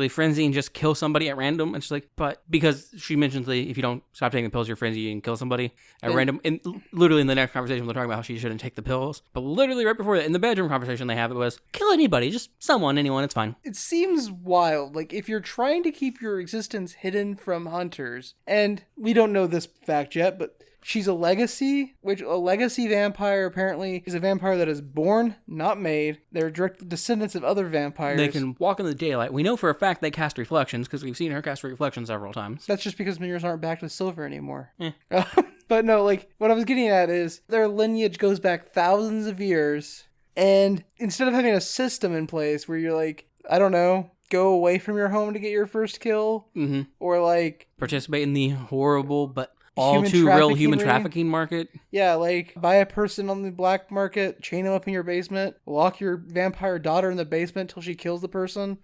frenzy and just kill somebody at random. And she's like, but because she mentions if you don't stop taking the pills, you're frenzy and kill somebody at random. And literally in the next conversation, they're talking about how she shouldn't take the pills. But literally right before that, in the bedroom conversation they have, it was kill anybody, just anyone, it's fine. It seems wild. If you're trying to keep your existence hidden from hunters, and we don't know this fact yet, but she's a legacy vampire apparently is a vampire that is born, not made. They're direct descendants of other vampires. They can walk in the daylight. We know for a fact they cast reflections because we've seen her cast reflections several times. That's just because mirrors aren't backed with silver anymore. But no, what I was getting at is their lineage goes back thousands of years, and instead of having a system in place where you're I don't know, go away from your home to get your first kill, or participate in the horrible but all too real human trafficking market. Yeah, buy a person on the black market, chain them up in your basement, lock your vampire daughter in the basement till she kills the person.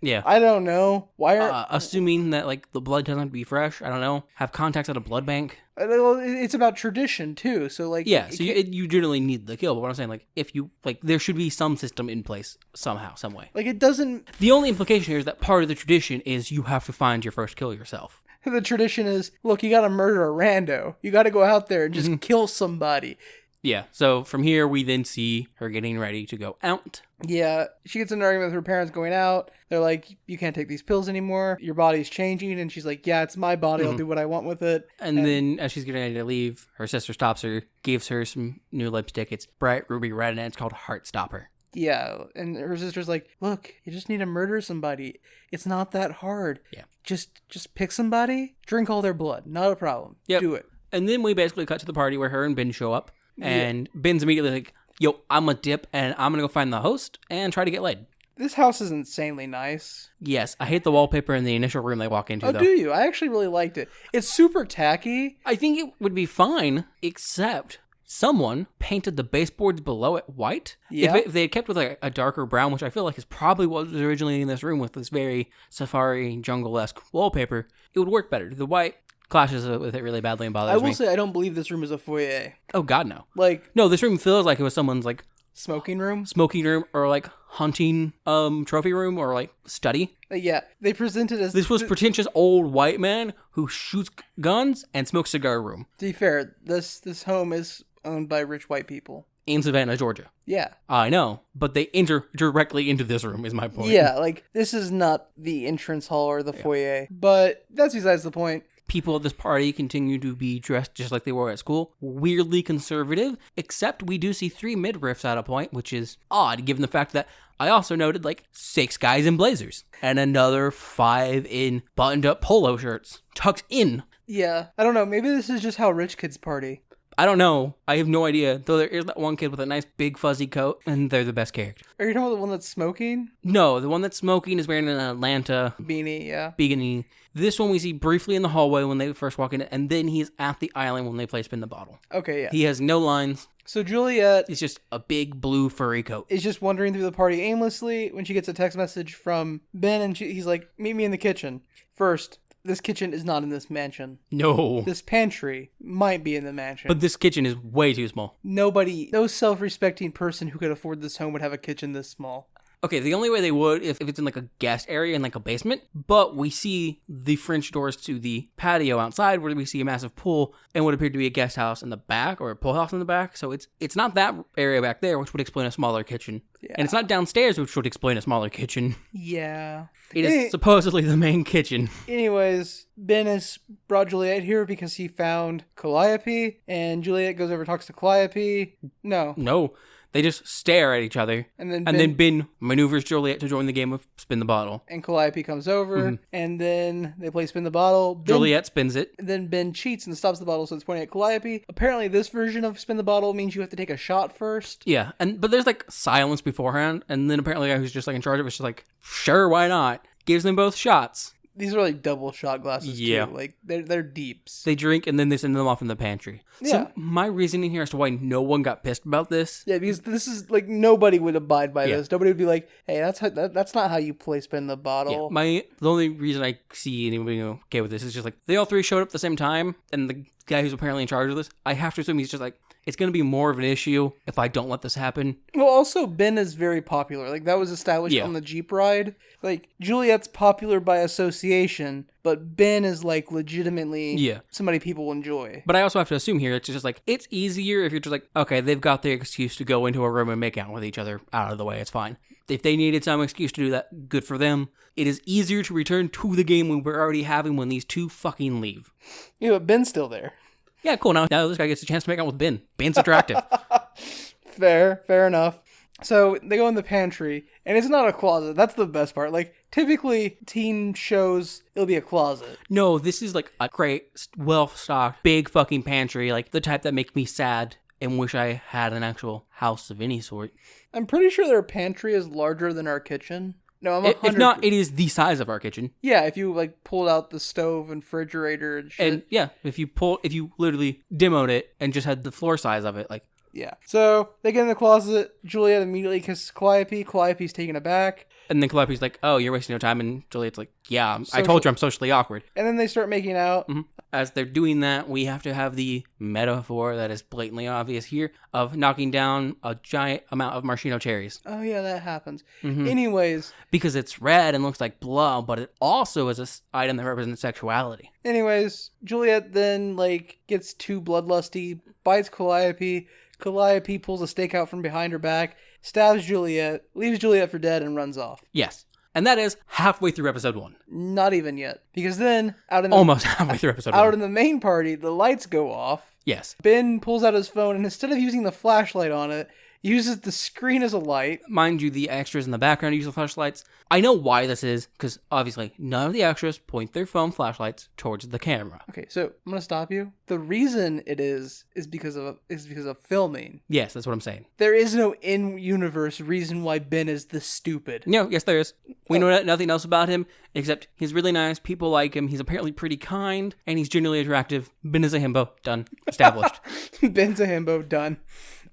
Yeah. I don't know. Why are assuming that the blood doesn't have to be fresh? I don't know. Have contacts at a blood bank. It's about tradition too. So yeah. So you generally need the kill. But what I'm saying, if you there should be some system in place somehow, some way. It doesn't. The only implication here is that part of the tradition is you have to find your first kill yourself. The tradition is, look, you got to murder a rando. You got to go out there and just kill somebody. Yeah, so from here, we then see her getting ready to go out. Yeah, she gets in an argument with her parents going out. They're like, you can't take these pills anymore. Your body's changing. And she's like, yeah, it's my body. I'll do what I want with it. And then as she's getting ready to leave, her sister stops her, gives her some new lipstick. It's bright ruby red, and it's called Heartstopper. Yeah, and her sister's like, look, you just need to murder somebody. It's not that hard. Yeah. Just pick somebody, drink all their blood. Not a problem. Yep. Do it. And then we basically cut to the party where her and Ben show up. And Ben's immediately like, yo, I'm a dip, and I'm going to go find the host and try to get laid. This house is insanely nice. Yes, I hate the wallpaper in the initial room they walk into, Oh, though. do you? I actually really liked it. It's super tacky. I think it would be fine, except someone painted the baseboards below it white. Yeah. If they had kept with like a darker brown, which I feel like is probably what was originally in this room with this very safari jungle-esque wallpaper, it would work better. The white clashes with it really badly and bothers me. I will say I don't believe this room is a foyer. Oh, God, no. Like, No, this room feels like it was someone's like smoking room? smoking room or like hunting trophy room or like study. Yeah, they presented as... This was pretentious old white man who shoots guns and smokes cigar room To be fair, this home is owned by rich white people. in Savannah, Georgia. Yeah. I know, but they enter directly into this room is my point. Yeah, like, this is not the entrance hall or the foyer. But that's besides the point. People at this party continue to be dressed just like they were at school, weirdly conservative, except we do see 3 midriffs at a point, which is odd given the fact that I also noted like 6 guys in blazers and another 5 in buttoned up polo shirts tucked in. Yeah, I don't know, maybe this is just how rich kids party. I don't know. I have no idea. Though there is that one kid with a nice big fuzzy coat, and they're the best character. Are you talking about the one that's smoking? No, the one that's smoking is wearing an Atlanta Beanie, yeah. beanie. This one we see briefly in the hallway when they first walk in, and then he's at the island when they play Spin the Bottle. Okay, yeah. He has no lines. So Juliet It's just a big blue furry coat. is just wandering through the party aimlessly when she gets a text message from Ben, and he's like, meet me in the kitchen. First, this kitchen is not in this mansion. No. This pantry might be in the mansion. But this kitchen is way too small. no self-respecting person who could afford this home would have a kitchen this small. Okay, the only way they would if it's in like a guest area in like a basement, but we see the French doors to the patio outside where we see a massive pool and what appeared to be a guest house in the back or a pool house in the back. So it's not that area back there, which would explain a smaller kitchen. Yeah. And it's not downstairs, which would explain a smaller kitchen. Yeah. It is supposedly the main kitchen. Anyways, Ben has brought Juliet here because he found Calliope, and Juliet goes over and talks to Calliope. No. They just stare at each other. And then then Ben maneuvers Juliet to join the game of Spin the Bottle. And Calliope comes over, and then they play Spin the Bottle. Juliet spins it. Then Ben cheats and stops the bottle, so it's pointing at Calliope. Apparently, this version of Spin the Bottle means you have to take a shot first. Yeah, but there's like silence beforehand, and then apparently the guy who's just like in charge of it's just like, sure, why not? Gives them both shots. These are like double shot glasses, Yeah. too. Like, they're deeps. They drink, and then they send them off in the pantry. Yeah. So my reasoning here as to why no one got pissed about this. Yeah, because this is, like, nobody would abide by Yeah. this. Nobody would be like, hey, that's not how you play Spin the Bottle. The only reason I see anybody okay with this is just like, they all 3 showed up at the same time, and the guy who's apparently in charge of this, I have to assume he's just like, it's going to be more of an issue if I don't let this happen. Well, also, Ben is very popular. Like, that was established on the Jeep ride. Like, Juliet's popular by association, but Ben is, like, legitimately somebody people enjoy. But I also have to assume here, it's just like, it's easier if you're just like, okay, they've got their excuse to go into a room and make out with each other out of the way, it's fine. If they needed some excuse to do that, good for them. It is easier to return to the game we were already having when these 2 fucking leave. Yeah, but Ben's still there. Yeah, cool. Now this guy gets a chance to make out with Ben. Ben's attractive. Fair enough. So they go in the pantry, and it's not a closet. That's the best part. Like, typically, teen shows, it'll be a closet. No, this is like a great, well-stocked, big fucking pantry, like the type that make me sad and wish I had an actual house of any sort. I'm pretty sure their pantry is larger than our kitchen. No, I'm 100%. If not, it is the size of our kitchen. Yeah, if you, like, pulled out the stove and refrigerator and shit. And, yeah, if you literally demoed it and just had the floor size of it, like... Yeah. So, they get in the closet. Juliet immediately kisses Calliope. Calliope's taken aback. And then Calliope's like, oh, you're wasting your time. And Juliet's like, yeah, I told you I'm socially awkward. And then they start making out. Mm-hmm. As they're doing that, we have to have the metaphor that is blatantly obvious here of knocking down a giant amount of maraschino cherries. Oh, yeah, that happens. Mm-hmm. Anyways. Because it's red and looks like blood, but it also is an item that represents sexuality. Anyways, Juliet then, like, gets too bloodlusty, bites Calliope. Calliope pulls a stake out from behind her back, stabs Juliet, leaves Juliet for dead, and runs off. Yes. And that is halfway through episode 1. Not even yet. Because then, almost halfway through episode 1. Out in the main party, the lights go off. Yes. Ben pulls out his phone, and instead of using the flashlight on it, uses the screen as a light. Mind you, the extras in the background use the flashlights. I know why this is, because obviously none of the extras point their phone flashlights towards the camera. Okay, so I'm gonna stop you. The reason it is because of filming. Yes, that's what I'm saying. There is no in-universe reason why Ben is this stupid. No, yes, there is. We know nothing else about him, except he's really nice, people like him, he's apparently pretty kind, and he's generally attractive. Ben is a himbo. Done. Established. Ben's a himbo. Done.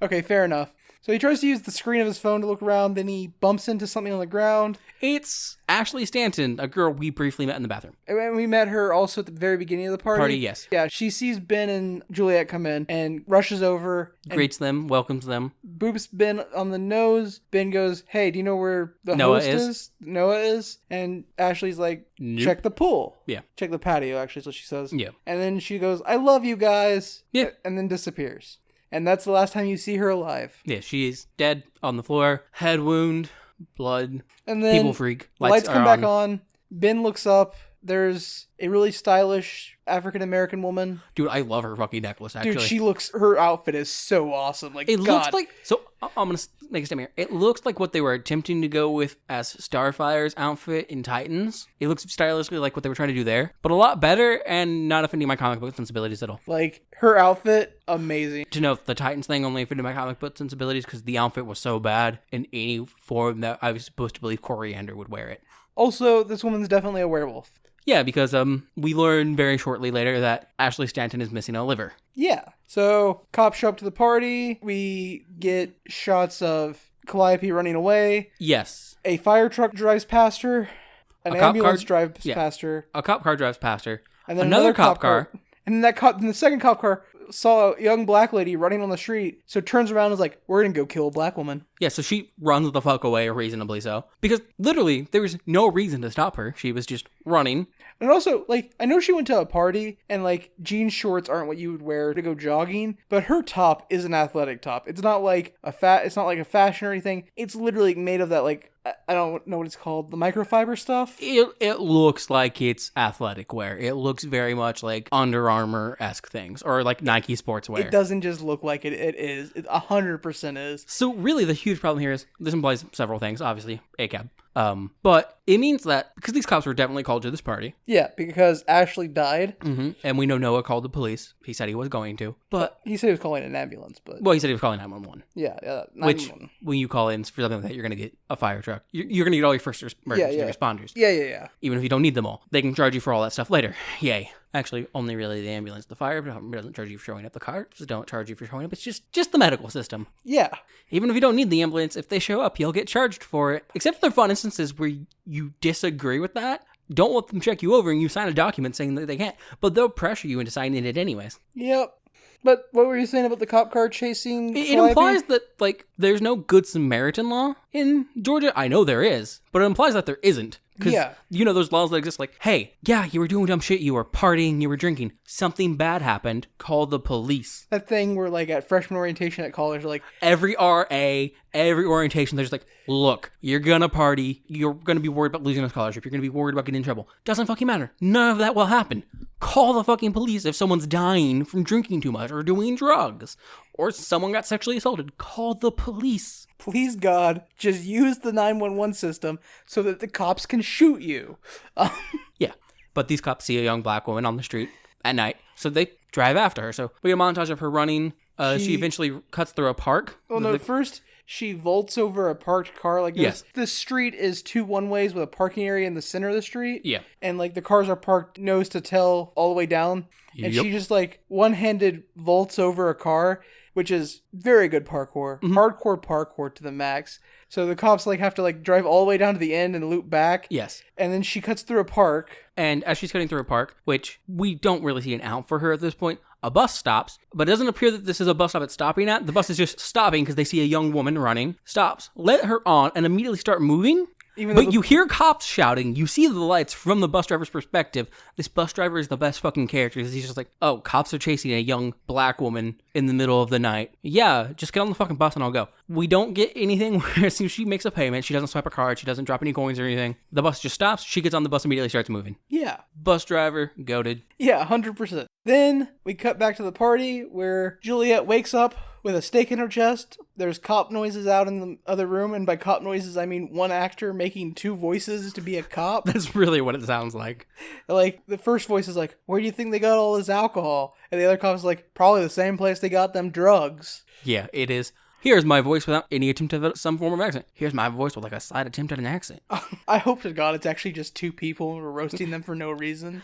Okay, fair enough. So he tries to use the screen of his phone to look around, then he bumps into something on the ground. It's Ashley Stanton, a girl we briefly met in the bathroom. And we met her also at the very beginning of the party. Yes. Yeah, she sees Ben and Juliet come in and rushes over. Greets them, welcomes them. Boops Ben on the nose. Ben goes, hey, do you know where the host is? Noah is. And Ashley's like, nope. Check the pool. Yeah. Check the patio, actually, is what she says. Yeah. And then she goes, I love you guys. Yeah. And then disappears. And that's the last time you see her alive. Yeah, she's dead on the floor, head wound, blood, and then people freak. Lights come back on. Ben looks up. There's a really stylish African-American woman. Dude, I love her fucking necklace, actually. Dude, her outfit is so awesome. Like, it looks like, so I'm going to make a statement here. It looks like what they were attempting to go with as Starfire's outfit in Titans. It looks stylistically like what they were trying to do there, but a lot better and not offending my comic book sensibilities at all. Like, her outfit, amazing. To note, the Titans thing only offended my comic book sensibilities because the outfit was so bad in any form that I was supposed to believe Coriander would wear it. Also, this woman's definitely a werewolf. Yeah, because we learn very shortly later that Ashley Stanton is missing a liver. Yeah. So, cops show up to the party. We get shots of Calliope running away. Yes. A fire truck drives past her. An ambulance drives past her. A cop car drives past her. And then another cop car. And then the second cop car saw a young black lady running on the street, so turns around and is like, we're gonna go kill a black woman. Yeah, so she runs the fuck away, reasonably so. Because literally, there was no reason to stop her. She was just running. And also, like, I know she went to a party, and, like, jean shorts aren't what you would wear to go jogging, but her top is an athletic top. It's not like a fashion or anything. It's literally made of that, like, I don't know what it's called, the microfiber stuff. It looks like it's athletic wear. It looks very much like Under Armour-esque things, or like Nike sportswear. It doesn't just look like it. It is. It 100% is. So really, the huge problem here is this implies several things. Obviously, ACAB. But it means that because these cops were definitely called to this party. Yeah, because Ashley died. Mm-hmm. And we know Noah called the police. He said he was going to. But he said he was calling an ambulance. But well, he said he was calling 911. Yeah, 911. Which, when you call in for something like that, you're going to get a fire truck. You're going to get all your first emergency responders. Yeah. Even if you don't need them all. They can charge you for all that stuff later. Yay. Actually, only really the ambulance. The fire department doesn't charge you for showing up. The cars don't charge you for showing up. It's just the medical system. Yeah. Even if you don't need the ambulance, if they show up, you'll get charged for it. Except for the fun instances where you disagree with that. Don't let them check you over and you sign a document saying that they can't. But they'll pressure you into signing it anyways. Yep. But what were you saying about the cop car chasing? It implies that, like, there's no Good Samaritan law in Georgia. I know there is, but it implies that there isn't. Because, you know, those laws that exist, like, hey, yeah, you were doing dumb shit, you were partying, you were drinking, something bad happened, call the police. That thing where, like, at freshman orientation at college, like... Every RA, every orientation, they're just like, look, you're gonna party, you're gonna be worried about losing a scholarship, you're gonna be worried about getting in trouble. Doesn't fucking matter. None of that will happen. Call the fucking police if someone's dying from drinking too much or doing drugs. Or someone got sexually assaulted. Call the police. Please, God, just use the 911 system so that the cops can shoot you. Yeah, but these cops see a young black woman on the street at night, so they drive after her. So we get a montage of her running. She eventually cuts through a park. Well, no, first she vaults over a parked car. Like, the street is two one-ways with a parking area in the center of the street. Yeah. And, like, the cars are parked nose to tail all the way down. And she just, like, one-handed vaults over a car, which is very good parkour. Mm-hmm. Hardcore parkour to the max. So the cops, like, have to, like, drive all the way down to the end and loop back. Yes. And then she cuts through a park. And as she's cutting through a park, which we don't really see an out for her at this point, a bus stops, but it doesn't appear that this is a bus stop it's stopping at. The bus is just stopping because they see a young woman running, stops, let her on, and immediately start moving. But you hear cops shouting. You see the lights from the bus driver's perspective. This bus driver is the best fucking character. He's just like, oh, cops are chasing a young black woman in the middle of the night. Yeah, just get on the fucking bus and I'll go. We don't get anything where as soon as she makes a payment, she doesn't swipe a card, she doesn't drop any coins or anything. The bus just stops. She gets on the bus, immediately starts moving. Yeah. Bus driver, goated. Yeah, 100%. Then we cut back to the party where Juliet wakes up with a stake in her chest. There's cop noises out in the other room, and by cop noises, I mean one actor making two voices to be a cop. That's really what it sounds like. Like, the first voice is like, where do you think they got all this alcohol? And the other cop is like, probably the same place they got them drugs. Yeah, it is. Here's my voice without any attempt at some form of accent. Here's my voice with like a slight attempt at an accent. I hope to God it's actually just two people and we're roasting them for no reason.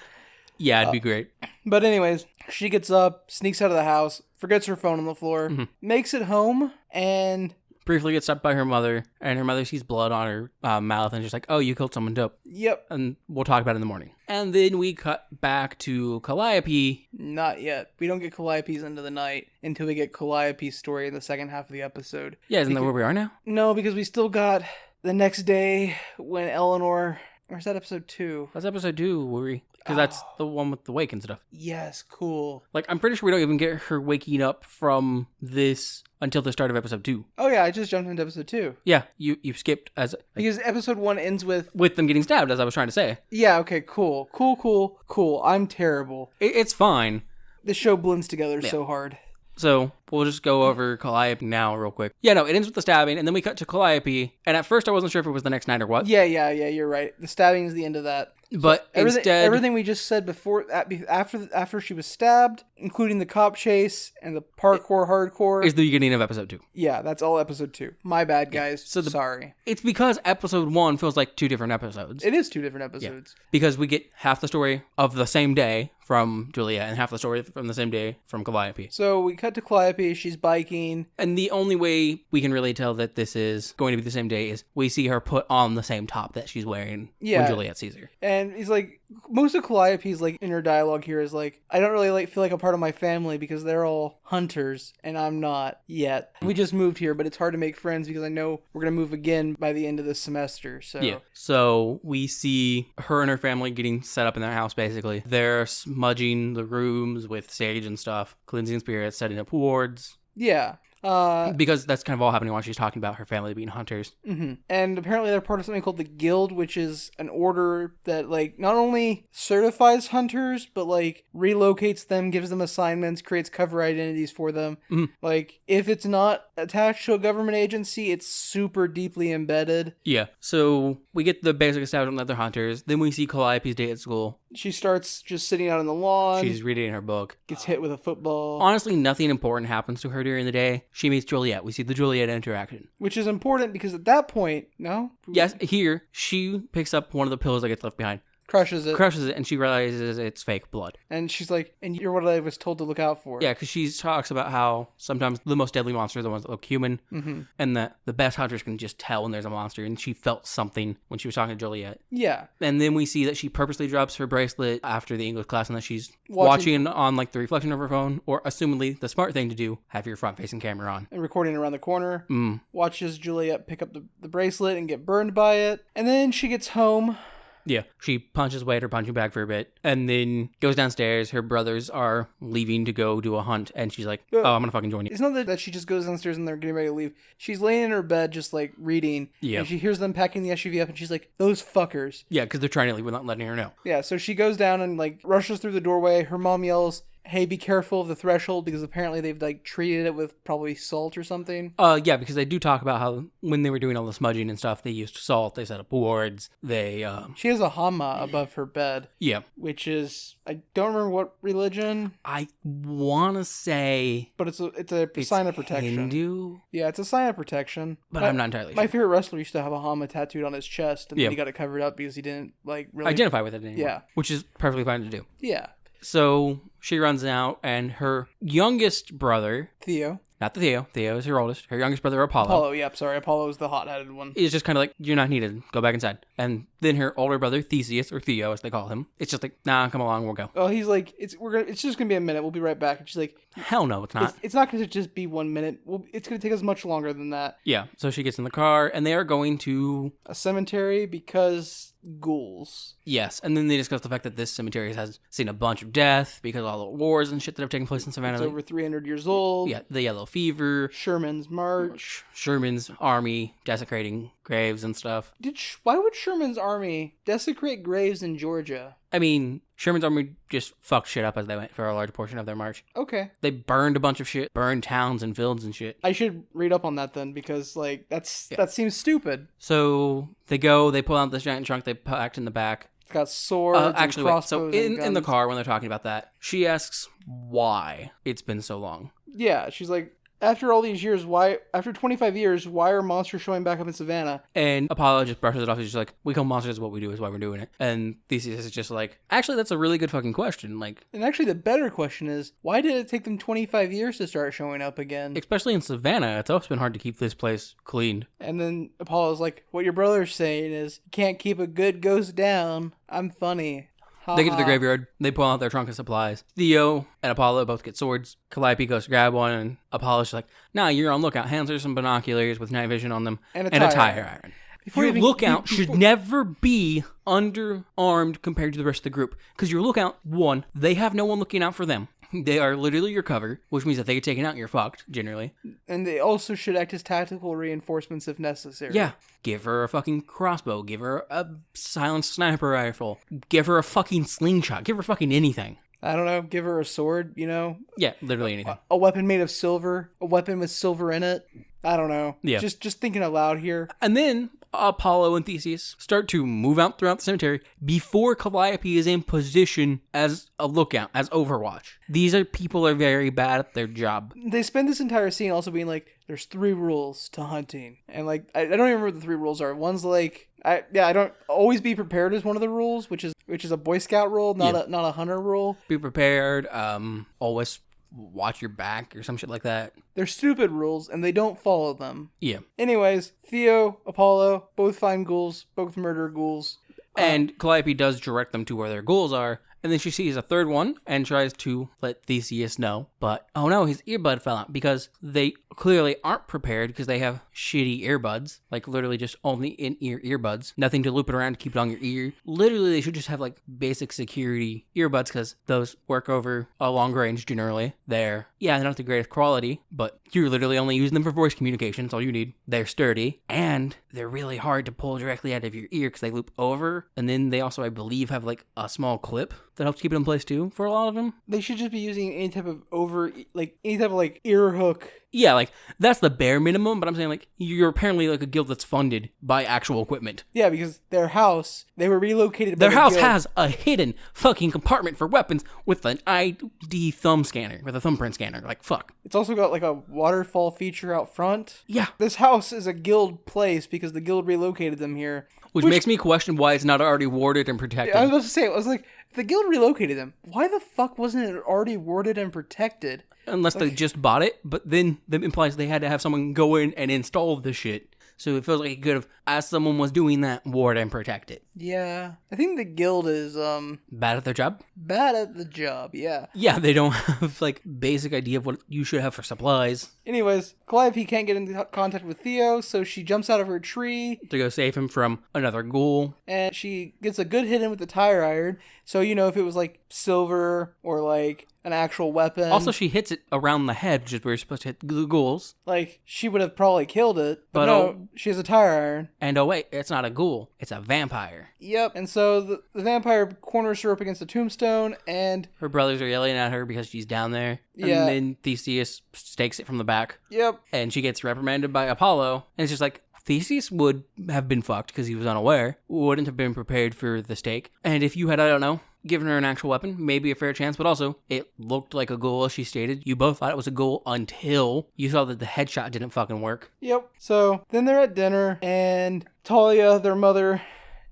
Yeah, it'd be great. But anyways, she gets up, sneaks out of the house, forgets her phone on the floor, makes it home, and briefly gets stopped by her mother, and her mother sees blood on her mouth, and she's like, oh, you killed someone, dope. Yep. And we'll talk about it in the morning. And then we cut back to Calliope. Not yet. We don't get Calliope's end of the night until we get Calliope's story in the second half of the episode. Yeah, isn't that where we are now? No, because we still got the next day when Eleanor... Or is that episode 2? That's episode 2, Worry. Because that's the one with the wake and stuff. Yes, cool. Like, I'm pretty sure we don't even get her waking up from this until the start of episode 2. Oh, yeah, I just jumped into episode 2. Yeah, you skipped as... Like, because episode 1 ends with... With them getting stabbed, as I was trying to say. Yeah, okay, cool. Cool. I'm terrible. It's fine. The show blends together so hard. So, we'll just go over Calliope now real quick. Yeah, no, it ends with the stabbing, and then we cut to Calliope, and at first I wasn't sure if it was the next night or what. Yeah, you're right. The stabbing is the end of that. But so instead... Everything we just said before, after she was stabbed, including the cop chase and the parkour hardcore... is the beginning of episode 2. Yeah, that's all episode 2. My bad, guys. So sorry. It's because episode 1 feels like 2 different episodes. It is 2 different episodes. Yeah. Because we get half the story of the same day from Juliet and half the story from the same day from Calliope. So we cut to Calliope, she's biking. And the only way we can really tell that this is going to be the same day is we see her put on the same top that she's wearing when Juliet sees her. And he's like, most of Calliope's like inner dialogue here is like, I don't really feel like a part of my family because they're all hunters and I'm not yet. We just moved here, but it's hard to make friends because I know we're going to move again by the end of this semester. So yeah. So we see her and her family getting set up in their house basically. They're smudging the rooms with sage and stuff, cleansing spirits, setting up wards. Yeah. Because that's kind of all happening while she's talking about her family being hunters. Mm-hmm. And apparently they're part of something called the Guild, which is an order that, like, not only certifies hunters, but, like, relocates them, gives them assignments, creates cover identities for them. Mm-hmm. Like, if it's not attached to a government agency, it's super deeply embedded. Yeah. So we get the basic establishment that they're hunters. Then we see Calliope's day at school. She starts just sitting out on the lawn. She's reading her book. Gets hit with a football. Honestly, nothing important happens to her during the day. She meets Juliet. We see the Juliet interaction. Which is important because at that point, no? Yes, here, she picks up one of the pillows that gets left behind. Crushes it, and she realizes it's fake blood. And she's like, and you're what I was told to look out for. Yeah, because she talks about how sometimes the most deadly monsters are the ones that look human, and that the best hunters can just tell when there's a monster, and she felt something when she was talking to Juliet. Yeah. And then we see that she purposely drops her bracelet after the English class, and that she's watching on, like, the reflection of her phone, or assumedly the smart thing to do, have your front-facing camera on. And recording around the corner. Watches Juliet pick up the bracelet and get burned by it. And then she gets home. Yeah, she punches away at her punching bag for a bit, and then goes downstairs. Her brothers are leaving to go do a hunt, and she's like, oh, I'm gonna fucking join you. It's not that she just goes downstairs and they're getting ready to leave. She's laying in her bed just, like, reading, and she hears them packing the SUV up, and she's like, those fuckers. Yeah, because they're trying to leave without letting her know. Yeah, so she goes down and, like, rushes through the doorway. Her mom yells, hey, be careful of the threshold, because apparently they've, like, treated it with probably salt or something. Yeah, because they do talk about how when they were doing all the smudging and stuff, they used salt, they set up wards, they, She has a hama above her bed. Yeah. Which is, I don't remember what religion. I want to say... But it's a sign of protection. Hindu? Yeah, it's a sign of protection. But I'm not entirely sure. My favorite wrestler used to have a hama tattooed on his chest, and then he got it covered up because he didn't, like, really... identify with it anymore. Yeah. Which is perfectly fine to do. Yeah. So she runs out, and her youngest brother, Theo, not the Theo. Theo is her oldest. Her youngest brother, Apollo, yep, sorry. Apollo is the hot-headed one. Is just kind of like, you're not needed. Go back inside. And then her older brother, Theseus, or Theo as they call him, it's just like, nah, come along, we'll go. Oh, he's like, it's just gonna be a minute. We'll be right back. And she's like, hell no, it's not. It's not gonna just be 1 minute. It's gonna take us much longer than that. Yeah, so she gets in the car, and they are going to a cemetery because ghouls. Yes, and then they discuss the fact that this cemetery has seen a bunch of death because of all the wars and shit that have taken place in Savannah. It's over 300 years old. Yeah, the yellow fever. Sherman's march. Sherman's army desecrating graves and stuff. Why would Sherman's army desecrate graves in Georgia? I mean, Sherman's army just fucked shit up as they went for a large portion of their march. Okay. They burned a bunch of shit, burned towns and fields and shit. I should read up on that then, because, like, that seems stupid. So they pull out this giant trunk they packed in the back. It's got swords and crossbows. So in the car when they're talking about that, she asks why it's been so long. Yeah, she's like, after all these years, after 25 years, why are monsters showing back up in Savannah? And Apollo just brushes it off. He's just like, we kill monsters, what we do is why we're doing it. And Theseus is just like, actually, that's a really good fucking question. Like, and actually, the better question is, why did it take them 25 years to start showing up again? Especially in Savannah, it's always been hard to keep this place cleaned. And then Apollo's like, what your brother's saying is, you can't keep a good ghost down. I'm funny. They get to the graveyard. They pull out their trunk of supplies. Theo and Apollo both get swords. Calliope goes to grab one, and Apollo's just like, nah, you're on lookout. Hands are some binoculars with night vision on them. And a tire iron. Your lookout should never be underarmed compared to the rest of the group. Because your lookout, one, they have no one looking out for them. They are literally your cover, which means if they get taken out, you're fucked, generally. And they also should act as tactical reinforcements if necessary. Yeah. Give her a fucking crossbow. Give her a silenced sniper rifle. Give her a fucking slingshot. Give her fucking anything. I don't know. Give her a sword, you know? Yeah, literally anything. A weapon made of silver. A weapon with silver in it. I don't know. Yeah. Just thinking out loud here. And then Apollo and Theseus start to move out throughout the cemetery before Calliope is in position as a lookout, as Overwatch. These people are very bad at their job. They spend this entire scene also being like, there's 3 rules to hunting. And like, I don't even remember what the 3 rules are. One's like, I don't always be prepared is one of the rules, which is a Boy Scout rule, not a hunter rule. Be prepared, always watch your back or some shit like that. They're stupid rules and they don't follow them. Yeah. Anyways, Theo, Apollo, both find ghouls, both murder ghouls. And Calliope does direct them to where their ghouls are. And then she sees a third one and tries to let Theseus know. But, oh no, his earbud fell out because they clearly aren't prepared because they have shitty earbuds. Like, literally just only in-ear earbuds. Nothing to loop it around to keep it on your ear. Literally, they should just have, like, basic security earbuds because those work over a long range generally. They're not the greatest quality, but you're literally only using them for voice communication. That's all you need. They're sturdy, and they're really hard to pull directly out of your ear because they loop over. And then they also, I believe, have, like, a small clip that helps keep it in place too for a lot of them. They should just be using any type of ear hook. Yeah, like, that's the bare minimum, but I'm saying, like, you're apparently, like, a guild that's funded by actual equipment. Yeah, because their house, they were relocated by their house guild. Has a hidden fucking compartment for weapons with an ID thumb scanner, with a thumbprint scanner. Like, fuck. It's also got, like, a waterfall feature out front. Yeah. This house is a guild place because the guild relocated them here. Which makes me question why it's not already warded and protected. I was about to say, I was like, if the guild relocated them, why the fuck wasn't it already warded and protected? Unless they just bought it, but then that implies they had to have someone go in and install the shit. So it feels like it could have, as someone was doing that, ward and protect it. Yeah. I think the guild is, bad at their job? Bad at the job, yeah. Yeah, they don't have, like, basic idea of what you should have for supplies. Anyways, Calliope can't get into contact with Theo, so she jumps out of her tree. To go save him from another ghoul. And she gets a good hit in with the tire iron. So, you know, if it was, like, silver or, like, an actual weapon. Also, she hits it around the head, which is where you're supposed to hit the ghouls. Like, she would have probably killed it. But no, she has a tire iron. And oh wait, it's not a ghoul. It's a vampire. Yep. And so the vampire corners her up against a tombstone, and her brothers are yelling at her because she's down there. And then Theseus stakes it from the back. Yep. And she gets reprimanded by Apollo. And it's just like, Theseus would have been fucked because he was unaware. Wouldn't have been prepared for the stake. And if you had, I don't know, given her an actual weapon, maybe a fair chance, but also it looked like a ghoul, as she stated. You both thought it was a ghoul until you saw that the headshot didn't fucking work. Yep. So then they're at dinner, and Talia, their mother,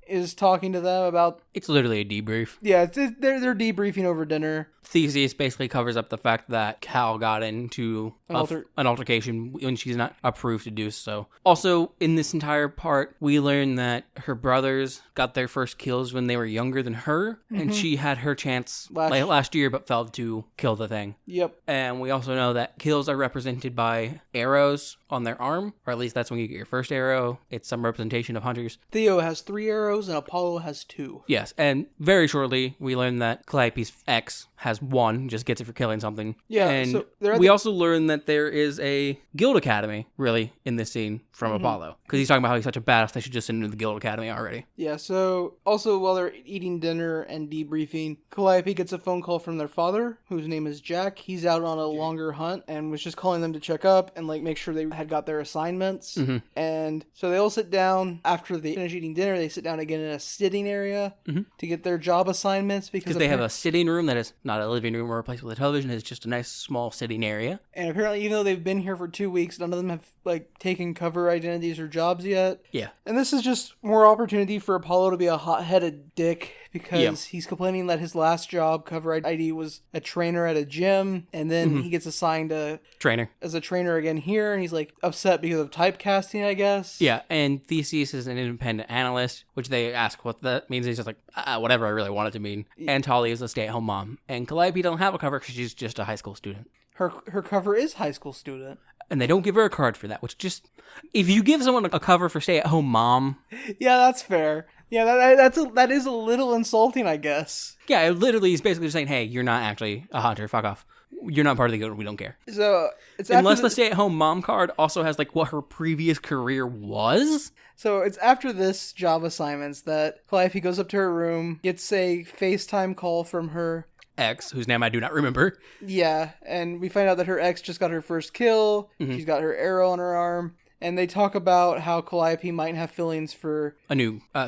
is talking to them about It's literally a debrief. Yeah, they're debriefing over dinner. Theseus basically covers up the fact that Cal got into an altercation when she's not approved to do so. Also, in this entire part, we learn that her brothers got their first kills when they were younger than her, and she had her chance last year but failed to kill the thing. Yep. And we also know that kills are represented by arrows on their arm, or at least that's when you get your first arrow. It's some representation of hunters. Theo has 3 arrows and Apollo has 2. Yes, and very shortly we learn that Calliope's ex has 1, just gets it for killing something. Yeah, and so we also learn that there is a guild academy, really, in this scene from Apollo. Because he's talking about how he's such a badass, they should just send him to the guild academy already. Yeah, so also while they're eating dinner and debriefing, Calliope gets a phone call from their father, whose name is Jack. He's out on a longer hunt and was just calling them to check up and like make sure they had got their assignments. And so they all sit down after they finish eating dinner. They sit down again in a sitting area to get their job assignments because they have a sitting room that is not a living room or a place with a television. It's just a nice small sitting area. And apparently, even though they've been here for 2 weeks, none of them have like taken cover identities or jobs yet. Yeah. And this is just more opportunity for Apollo to be a hot-headed dick because he's complaining that his last job, cover ID, was a trainer at a gym, and then he gets assigned as a trainer again here, and he's like upset because of typecasting, I guess. Yeah, and Theseus is an independent analyst, which they ask what that means. He's just like, whatever I really want it to mean. And Talia is a stay-at-home mom. And Calliope don't have a cover because she's just a high school student. Her cover is high school student. And they don't give her a card for that, which just... If you give someone a cover for stay-at-home mom... Yeah, that's fair. Yeah, that is a little insulting, I guess. Yeah, it literally is basically just saying, hey, you're not actually a hunter, fuck off. You're not part of the guild, we don't care. So it's unless the stay-at-home mom card also has like what her previous career was. So it's after this job assignments that Calliope goes up to her room, gets a FaceTime call from her ex, whose name I do not remember. Yeah, and we find out that her ex just got her first kill. She's got her arrow on her arm. And they talk about how Calliope might have feelings for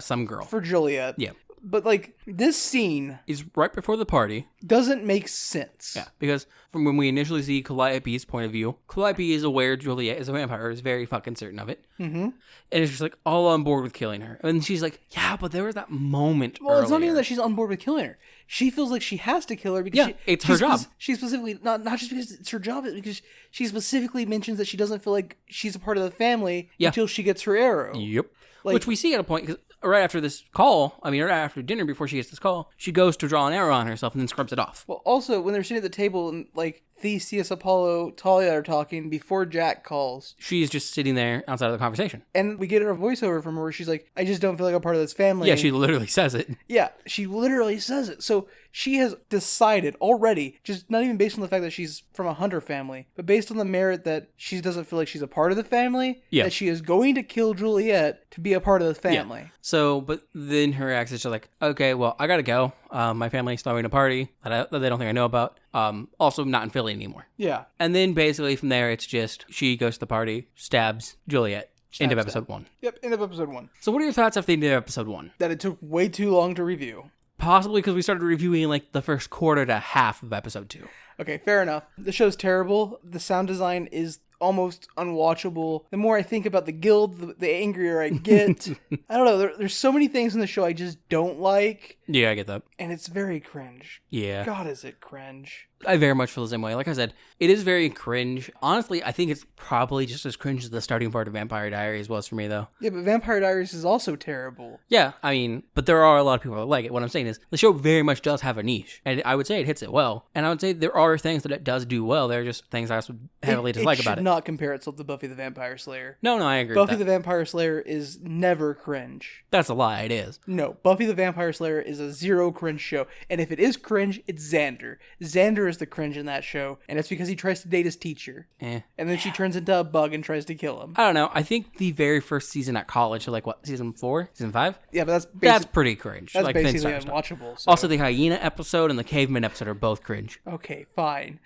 some girl. For Juliet. Yeah. But, like, this scene... is right before the party. Doesn't make sense. Yeah, because from when we initially see Calliope's point of view, Calliope is aware Juliet is a vampire, is very fucking certain of it. And it's just, like, all on board with killing her. And she's like, yeah, but there was that moment earlier. It's not even that she's on board with killing her. She feels like she has to kill her because it's her job. She specifically, not just because it's her job, but because she specifically mentions that she doesn't feel like she's a part of the family until she gets her arrow. Yep. Which we see at a point, because right after this call, right after dinner, before she gets this call, she goes to draw an arrow on herself and then scrubs it off. Well, also, when they're sitting at the table and, like, Theseus, Apollo, Talia are talking before Jack calls. She's just sitting there outside of the conversation. And we get her voiceover from her where she's like, I just don't feel like I'm part of this family. Yeah, she literally says it. Yeah, she literally says it. So she has decided already, just not even based on the fact that she's from a hunter family, but based on the merit that she doesn't feel like she's a part of the family, that she is going to kill Juliet to be a part of the family. Yeah. So, but then her ex is just like, okay, well, I gotta go. My family's throwing a party that they don't think I know about. Also not in Philly anymore. Yeah. And then basically from there, it's just she goes to the party, stabs Juliet. End of episode 1. Yep, end of episode 1. So what are your thoughts after the end of episode 1? That it took way too long to review. Possibly because we started reviewing like the first quarter to half of episode 2. Okay, fair enough. The show's terrible. The sound design is almost unwatchable. The more I think about the guild, the angrier I get. I don't know. There's so many things in the show I just don't like. Yeah, I get that. And it's very cringe. Yeah. God, is it cringe. I very much feel the same way. Like I said, it is very cringe. Honestly, I think it's probably just as cringe as the starting part of Vampire Diaries was for me, though. Yeah, but Vampire Diaries is also terrible. Yeah, I mean, but there are a lot of people that like it. What I'm saying is, the show very much does have a niche, and I would say it hits it well. And I would say there are things that it does do well. There are just things I also heavily dislike about it. It should not compare itself to Buffy the Vampire Slayer. No, I agree Buffy with that. the Vampire Slayer is never cringe. That's a lie, it is. No, Buffy the Vampire Slayer is a zero cringe show. And if it is cringe, it's Xander. Xander is the cringe in that show, and it's because he tries to date his teacher. And then she turns into a bug and tries to kill him. I don't know. I think the very first season at college, so like what, season 4? Season 5? Yeah, but that's pretty cringe. That's like basically unwatchable. So. Also, the hyena episode and the caveman episode are both cringe. Okay, fine.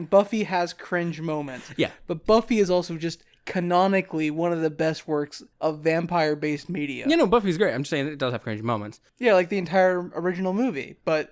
Buffy has cringe moments. Yeah. But Buffy is also just canonically one of the best works of vampire-based media. You know, Buffy's great. I'm just saying it does have cringe moments. Yeah, like the entire original movie, but...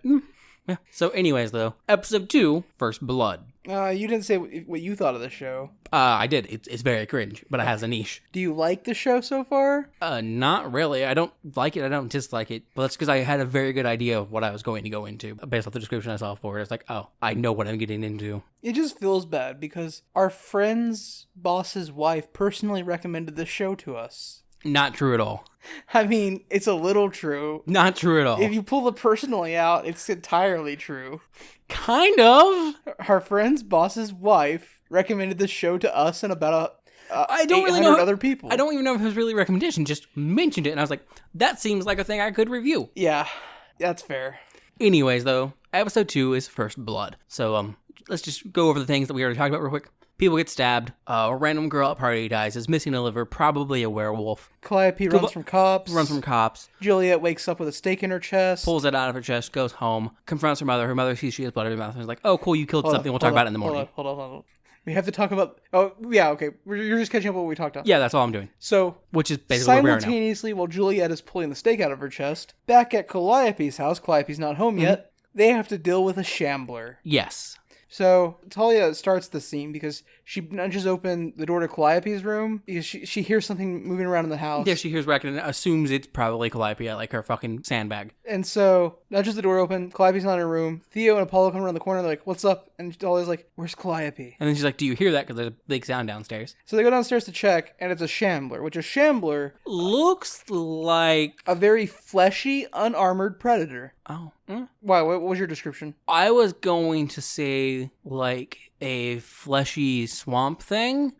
Yeah. So anyways, though, episode 2, First Blood. You didn't say what you thought of the show. I did. It's very cringe, but it has a niche. Do you like the show so far? Not really. I don't like it. I don't dislike it. But that's because I had a very good idea of what I was going to go into based off the description I saw for it. It's like, oh, I know what I'm getting into. It just feels bad because our friend's boss's wife personally recommended this show to us. Not true at all. I mean, it's a little true. Not true at all. If you pull the personally out, it's entirely true. Kind of. Our friend's boss's wife recommended this show to us and about I don't really know other people. I don't even know if it was really a recommendation. Just mentioned it, and I was like, that seems like a thing I could review. Yeah, that's fair. Anyways, though, episode 2 is First Blood. So, let's just go over the things that we already talked about real quick. People get stabbed. A random girl at party dies. Is missing a liver. Probably a werewolf. Calliope runs from cops. Juliet wakes up with a stake in her chest. Pulls it out of her chest. Goes home. Confronts her mother. Her mother sees she has blood in her mouth. And is like, oh, cool, you killed something. We'll talk about it in the morning. Hold on. We have to talk about... Oh, yeah, okay. You're just catching up with what we talked about. Yeah, that's all I'm doing. So, which is basically where we are now. Simultaneously, while Juliet is pulling the stake out of her chest, back at Calliope's house, Calliope's not home yet, they have to deal with a shambler. Yes. So, Talia starts the scene because she nudges open the door to Calliope's room because she hears something moving around in the house. Yeah, she hears racket and assumes it's probably Calliope at like her fucking sandbag. And so, nudges the door open, Calliope's not in her room. Theo and Apollo come around the corner, they're like, what's up? And Talia's like, where's Calliope? And then she's like, do you hear that? Because there's a big sound downstairs. So they go downstairs to check, and it's a shambler, which a shambler... looks like... a very fleshy, unarmored predator. Oh. Why? What was your description? I was going to say, like, a fleshy swamp thing.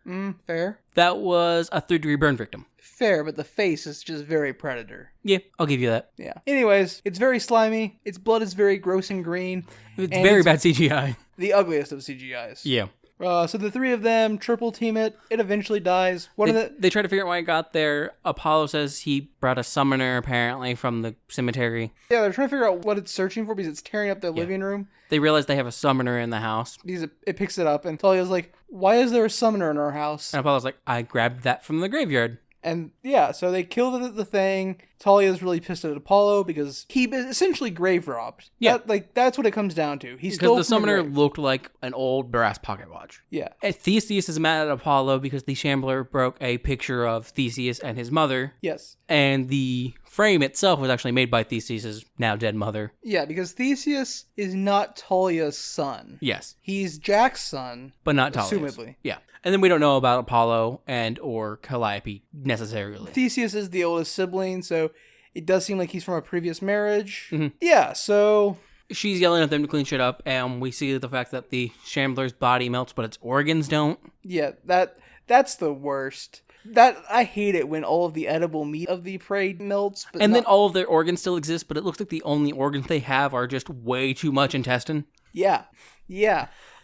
Fair. That was a third-degree burn victim. Fair, but the face is just very predator. Yeah, I'll give you that. Yeah. Anyways, it's very slimy. Its blood is very gross and green. It's very bad CGI. The ugliest of CGIs. Yeah. So the three of them triple team it. It eventually dies. They try to figure out why it got there. Apollo says he brought a summoner, apparently, from the cemetery. Yeah, they're trying to figure out what it's searching for because it's tearing up their living room. They realize they have a summoner in the house. Because it picks it up, and Talia's like, why is there a summoner in our house? And Apollo's like, I grabbed that from the graveyard. And yeah, so they kill the thing. Talia's really pissed at Apollo because he essentially grave robbed. Yeah. That's what it comes down to. He stole because the summoner looked like an old brass pocket watch. Yeah. And Theseus is mad at Apollo because the shambler broke a picture of Theseus and his mother. Yes. And the frame itself was actually made by Theseus' now dead mother. Yeah, because Theseus is not Talia's son. Yes. He's Jack's son. But not Talia's. Assumedly. Yeah. And then we don't know about Apollo and or Calliope necessarily. Theseus is the oldest sibling, so it does seem like he's from a previous marriage. Mm-hmm. Yeah, so... she's yelling at them to clean shit up, and we see the fact that the shambler's body melts, but its organs don't. Yeah, that's the worst. I hate it when all of the edible meat of the prey melts. But then all of their organs still exist, but it looks like the only organs they have are just way too much intestine. Yeah.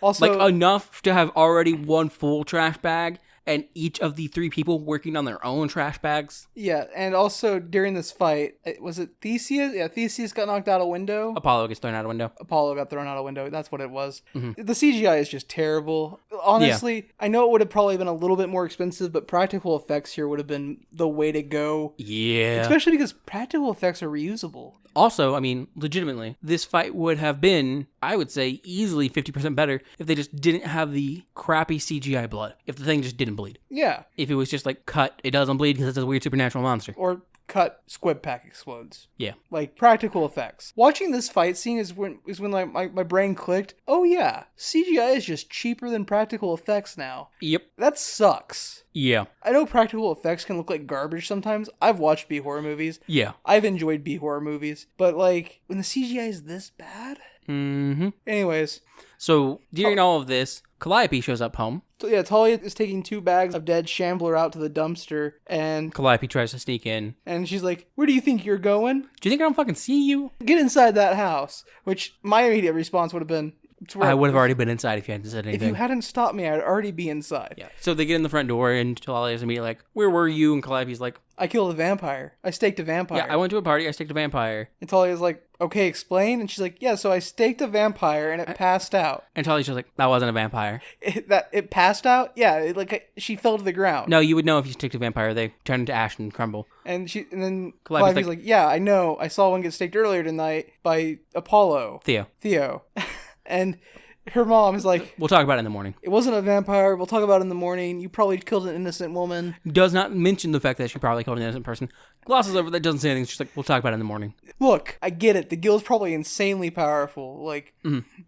Also, like enough to have already one full trash bag, and each of the three people working on their own trash bags. Yeah, and also during this fight, was it Theseus? Yeah, Theseus got knocked out a window. Apollo gets thrown out a window. Apollo got thrown out a window. That's what it was. Mm-hmm. The CGI is just terrible. Honestly, I know it would have probably been a little bit more expensive, but practical effects here would have been the way to go. Yeah. Especially because practical effects are reusable. Also, I mean, legitimately, this fight would have been, I would say, easily 50% better if they just didn't have the crappy CGI blood. If the thing just didn't bleed. Yeah. If it was just like, cut, it doesn't bleed because it's a weird supernatural monster. Or cut, squib pack explodes. Yeah. Like, practical effects. Watching this fight scene is when like my brain clicked. Oh yeah, CGI is just cheaper than practical effects now. Yep. That sucks. Yeah. I know practical effects can look like garbage sometimes. I've watched B-horror movies. Yeah. I've enjoyed B-horror movies. But, like, when the CGI is this bad? Mm-hmm. Anyways. So, during all of this, Calliope shows up home. So, yeah, Talia is taking 2 bags of dead shambler out to the dumpster, and... Calliope tries to sneak in. And she's like, where do you think you're going? Do you think I don't fucking see you? Get inside that house. Which, my immediate response would have been... I would have already been inside if you hadn't said anything. If you hadn't stopped me, I'd already be inside. Yeah. So they get in the front door, and Talia's immediately like, where were you? And Calliope's like... I killed a vampire. I staked a vampire. Yeah, I went to a party, I staked a vampire. And Talia's like, okay, explain. And she's like, yeah, so I staked a vampire, and it passed out. And Talia's just like, that wasn't a vampire. It passed out? Yeah, she fell to the ground. No, you would know if you staked a vampire. They turn into ash and crumble. And then Calliope's like, yeah, I know. I saw one get staked earlier tonight by Apollo. Theo. And her mom is like, we'll talk about it in the morning. it wasn't a vampire. We'll talk about it in the morning. You probably killed an innocent woman. Does not mention the fact that she probably killed an innocent person. Glosses over that, doesn't say anything. She's like, we'll talk about it in the morning. Look, I get it. The guild's probably insanely powerful. Like,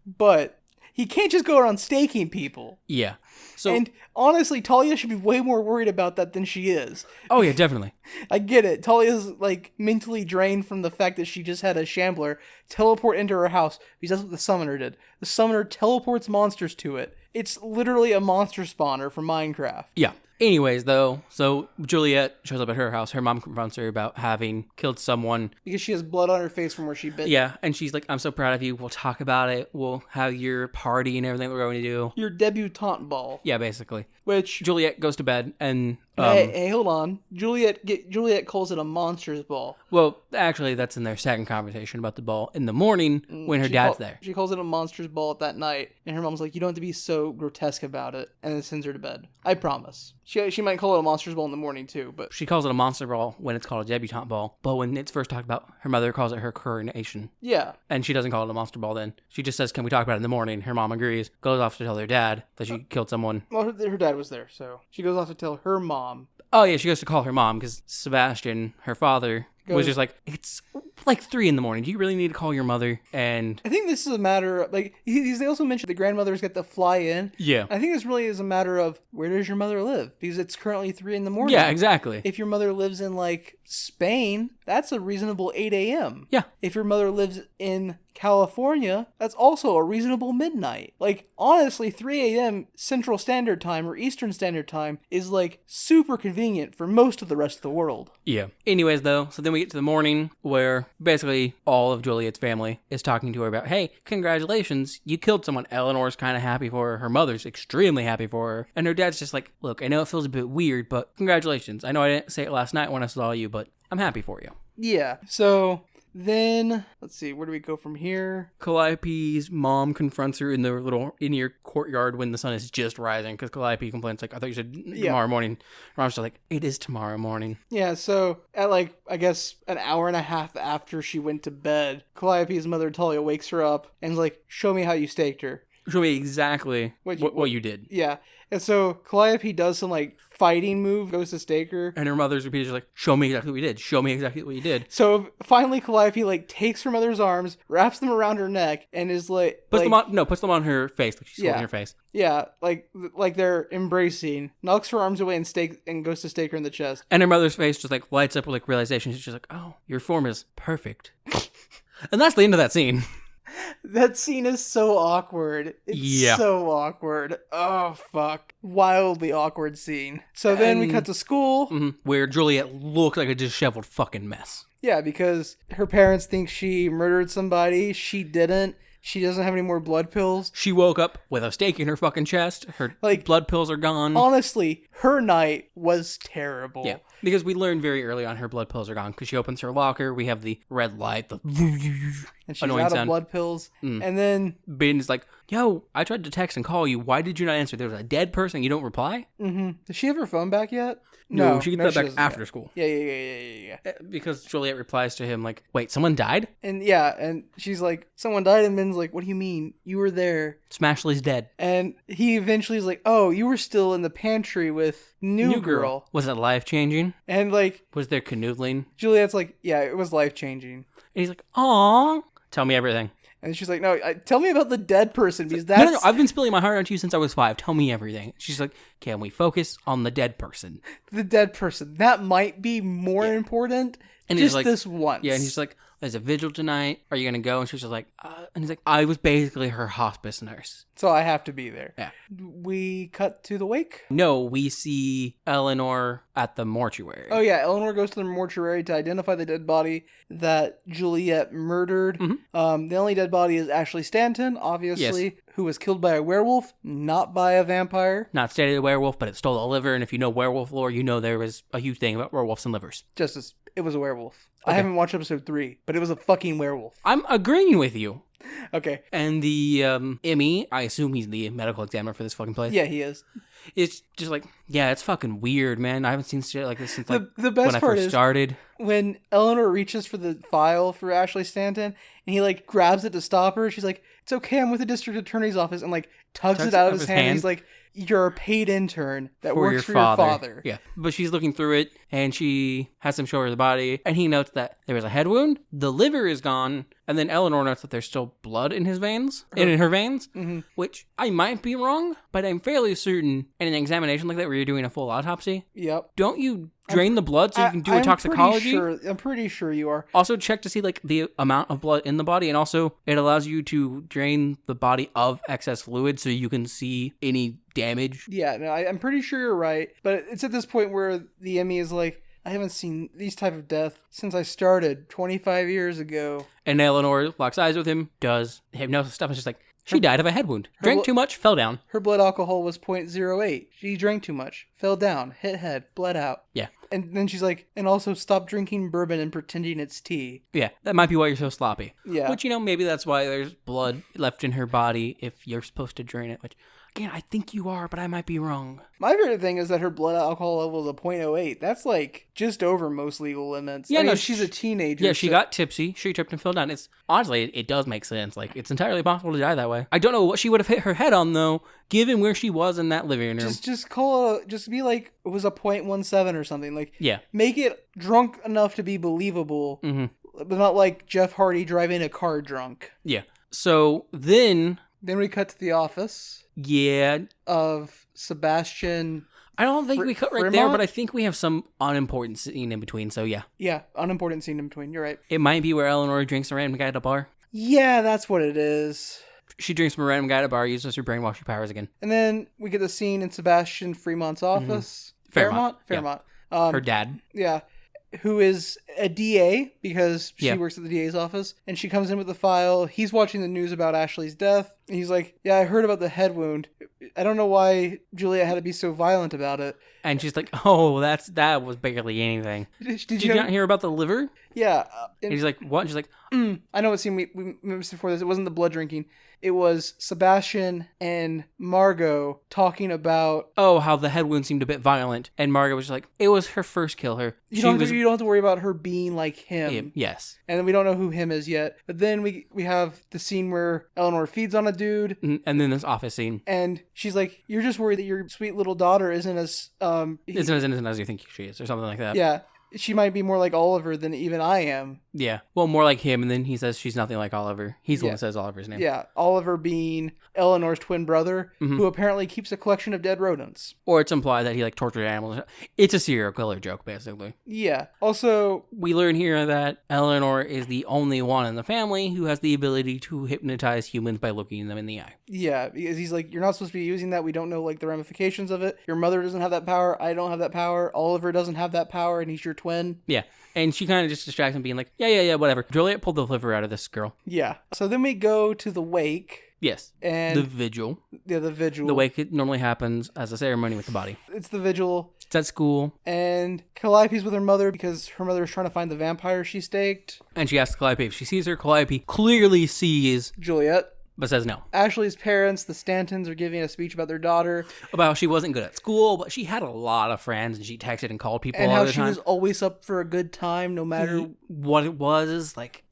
but he can't just go around staking people. Yeah. So, and honestly, Talia should be way more worried about that than she is. Oh, yeah, definitely. I get it. Talia's, like, mentally drained from the fact that she just had a shambler teleport into her house because that's what the summoner did. The summoner teleports monsters to it. It's literally a monster spawner from Minecraft. Yeah. Anyways, though, so Juliet shows up at her house. Her mom confronts her about having killed someone. Because she has blood on her face from where she bit. Yeah, and she's like, I'm so proud of you. We'll talk about it. We'll have your party and everything we're going to do. Your debutante ball. Yeah, basically. Which... Juliet goes to bed and... Hey, hold on. Juliet calls it a monster's ball. Well, actually, that's in their second conversation about the ball in the morning when her dad's there. She calls it a monster's ball at that night, and her mom's like, you don't have to be so grotesque about it, and then sends her to bed. I promise. She might call it a monster's ball in the morning, too, but... She calls it a monster ball when it's called a debutante ball, but when it's first talked about, her mother calls it her coronation. Yeah. And she doesn't call it a monster ball then. She just says, can we talk about it in the morning? Her mom agrees, goes off to tell her dad that she killed someone. Well, her dad was there, so she goes off to tell her mom. Oh, yeah, she goes to call her mom because Sebastian, her father, was just like, it's like 3 a.m. Do you really need to call your mother? And I think this is a matter of, like, they also mentioned the grandmothers get to fly in. Yeah. I think this really is a matter of, where does your mother live? Because it's currently 3 a.m. Yeah, exactly. If your mother lives in, like, Spain, that's a reasonable 8 a.m. Yeah. If your mother lives in California, that's also a reasonable midnight. Like, honestly, 3 a.m. Central Standard Time or Eastern Standard Time is, like, super convenient for most of the rest of the world. Yeah. Anyways, though, so then we get to the morning where basically all of Juliet's family is talking to her about, hey, congratulations, you killed someone. Eleanor's kind of happy for her. Her mother's extremely happy for her. And her dad's just like, look, I know it feels a bit weird, but congratulations. I know I didn't say it last night when I saw you, but I'm happy for you. Yeah. So... then, let's see, where do we go from here? Calliope's mom confronts her in the little in-ear courtyard when the sun is just rising, because Calliope complains, like, I thought you said tomorrow morning. Her mom's just like, it is tomorrow morning. Yeah, so at, like, I guess an hour and a half after she went to bed, Calliope's mother, Talia, wakes her up and is like, show me how you staked her. Show me exactly what you did. Yeah. And so Calliope does some, like, fighting move, goes to stake her. And her mother's repeatedly like, show me exactly what you did. Show me exactly what you did. So finally Calliope, like, takes her mother's arms, wraps them around her neck, and is like... puts them on her face. Like she's holding her face. Yeah, like they're embracing, knocks her arms away and goes to stake her in the chest. And her mother's face just, like, lights up with, like, realization. She's just like, oh, your form is perfect. And that's the end of that scene. That scene is so awkward. It's so awkward. Oh, fuck. Wildly awkward scene. So then we cut to school. Where Juliet looked like a disheveled fucking mess. Yeah, because her parents think she murdered somebody. She didn't. She doesn't have any more blood pills. She woke up with a stake in her fucking chest. Her blood pills are gone. Honestly, her night was terrible. Yeah, because we learned very early on her blood pills are gone. Because she opens her locker, we have the red light, the and she's annoying out sound. Of blood pills. And then Ben is like, yo, I tried to text and call you. Why did you not answer? There was a dead person. You don't reply? Does she have her phone back yet? No, she gets that back after school. Yeah. Because Juliet replies to him like, wait, someone died? And and she's like, someone died, and Ben's like, what do you mean? You were there. Smashley's dead. And he eventually is like, oh, you were still in the pantry with New Girl. Was it life-changing? And like... was there canoodling? Juliet's like, yeah, it was life-changing. And he's like, aw, tell me everything. And she's like, no, tell me about the dead person, because that's... No, I've been spilling my heart onto you since I was 5. Tell me everything. She's like, can we focus on the dead person? The dead person. That might be more important. And just like, this once. Yeah, and he's like, there's a vigil tonight. Are you going to go? And she's just like, and he's like, I was basically her hospice nurse. So I have to be there. Yeah. We cut to the wake? No, we see Eleanor at the mortuary. Oh, yeah. Eleanor goes to the mortuary to identify the dead body that Juliet murdered. The only dead body is Ashley Stanton, obviously, who was killed by a werewolf, not by a vampire. Not stated a werewolf, but it stole a liver. And if you know werewolf lore, you know there was a huge thing about werewolves and livers. It was a werewolf. Okay. I haven't watched episode 3, but it was a fucking werewolf. I'm agreeing with you. Okay. And the Emmy, I assume he's the medical examiner for this fucking place. Yeah, he is. It's just like, yeah, it's fucking weird, man. I haven't seen shit like this since like the best when I part first is started. when Eleanor reaches for the file for Ashley Stanton and he like grabs it to stop her. She's like, "It's okay, I'm with the district attorney's office," and like tugs it out of his hand. He's like, "You're a paid intern that works for your father." Yeah, but she's looking through it and she has him show her the body, and he notes that there was a head wound, the liver is gone, and then Eleanor notes that there's still blood in his veins, in her veins, which I might be wrong, but I'm fairly certain in an examination like that where you're doing a full autopsy, don't you drain the blood so you can do a toxicology? I'm pretty sure you are. Also check to see like the amount of blood in the body, and also it allows you to drain the body of excess fluid so you can see any damage. Yeah, no, I'm pretty sure you're right, but it's at this point where the Emmy is like, I haven't seen these type of death since I started 25 years ago. And Eleanor locks eyes with him, does hypnosis stuff, and she's like, she died of a head wound. Drank too much, fell down. Her blood alcohol was 0.08. She drank too much, fell down, hit head, bled out. Yeah. And then she's like, and also stop drinking bourbon and pretending it's tea. Yeah, that might be why you're so sloppy. Yeah. Which, maybe that's why there's blood left in her body if you're supposed to drain it, which... Again, I think you are, but I might be wrong. My favorite thing is that her blood alcohol level is a 0.08. That's like just over most legal limits. Yeah, she's a teenager. Yeah, she got tipsy. She tripped and fell down. It's honestly, it does make sense. Like, it's entirely possible to die that way. I don't know what she would have hit her head on though, given where she was in that living room. Just be like it was a 0.17 or something. Like, yeah, make it drunk enough to be believable, but not like Jeff Hardy driving a car drunk. Yeah. So then we cut to the office. Yeah. Of Sebastian. I don't think we cut right there, but I think we have some unimportant scene in between, so yeah. Yeah, unimportant scene in between, you're right. It might be where Eleanor drinks a random guy at a bar. Yeah, that's what it is. She drinks from a random guy at a bar, uses her brainwashing powers again. And then we get the scene in Sebastian Fremont's office. Fairmont? Yeah. Her dad. Yeah. Who is a DA because she works at the DA's office, and she comes in with the file. He's watching the news about Ashley's death. And he's like, "Yeah, I heard about the head wound. I don't know why Juliet had to be so violent about it." And she's like, "Oh, that was barely anything. Did you not hear about the liver?" Yeah. And he's like, "What?" And she's like, I know what scene we missed before this. It wasn't the blood drinking. It was Sebastian and Margot talking about... Oh, how the head wound seemed a bit violent. And Margot was just like, it was her first kill her. You don't have to worry about her being like him. Yes. And then we don't know who him is yet. But then we have the scene where Eleanor feeds on a dude. And then this office scene. And she's like, you're just worried that your sweet little daughter isn't as... isn't as innocent as you think she is, or something like that. Yeah. She might be more like Oliver than even I am. Yeah. Well, more like him, and then he says she's nothing like Oliver. He's the one that says Oliver's name. Yeah. Oliver being Eleanor's twin brother, who apparently keeps a collection of dead rodents. Or it's implied that he, like, tortured animals. It's a serial killer joke, basically. Yeah. Also... We learn here that Eleanor is the only one in the family who has the ability to hypnotize humans by looking them in the eye. Yeah, because he's like, you're not supposed to be using that. We don't know, like, the ramifications of it. Your mother doesn't have that power. I don't have that power. Oliver doesn't have that power, and he's your twin. Yeah. And she kind of just distracts him, being like, yeah, whatever. Juliet pulled the liver out of this girl. Yeah. So then we go to the wake. Yes. And the vigil. Yeah, the vigil. The wake, it normally happens as a ceremony with the body. It's the vigil. It's at school. And Calliope's with her mother because her mother is trying to find the vampire she staked. And she asks Calliope if she sees her. Calliope clearly sees Juliet. But says no. Ashley's parents, the Stantons, are giving a speech about their daughter. About how she wasn't good at school, but she had a lot of friends, and she texted and called people all the time. And how she was always up for a good time, no matter... what it was. Like,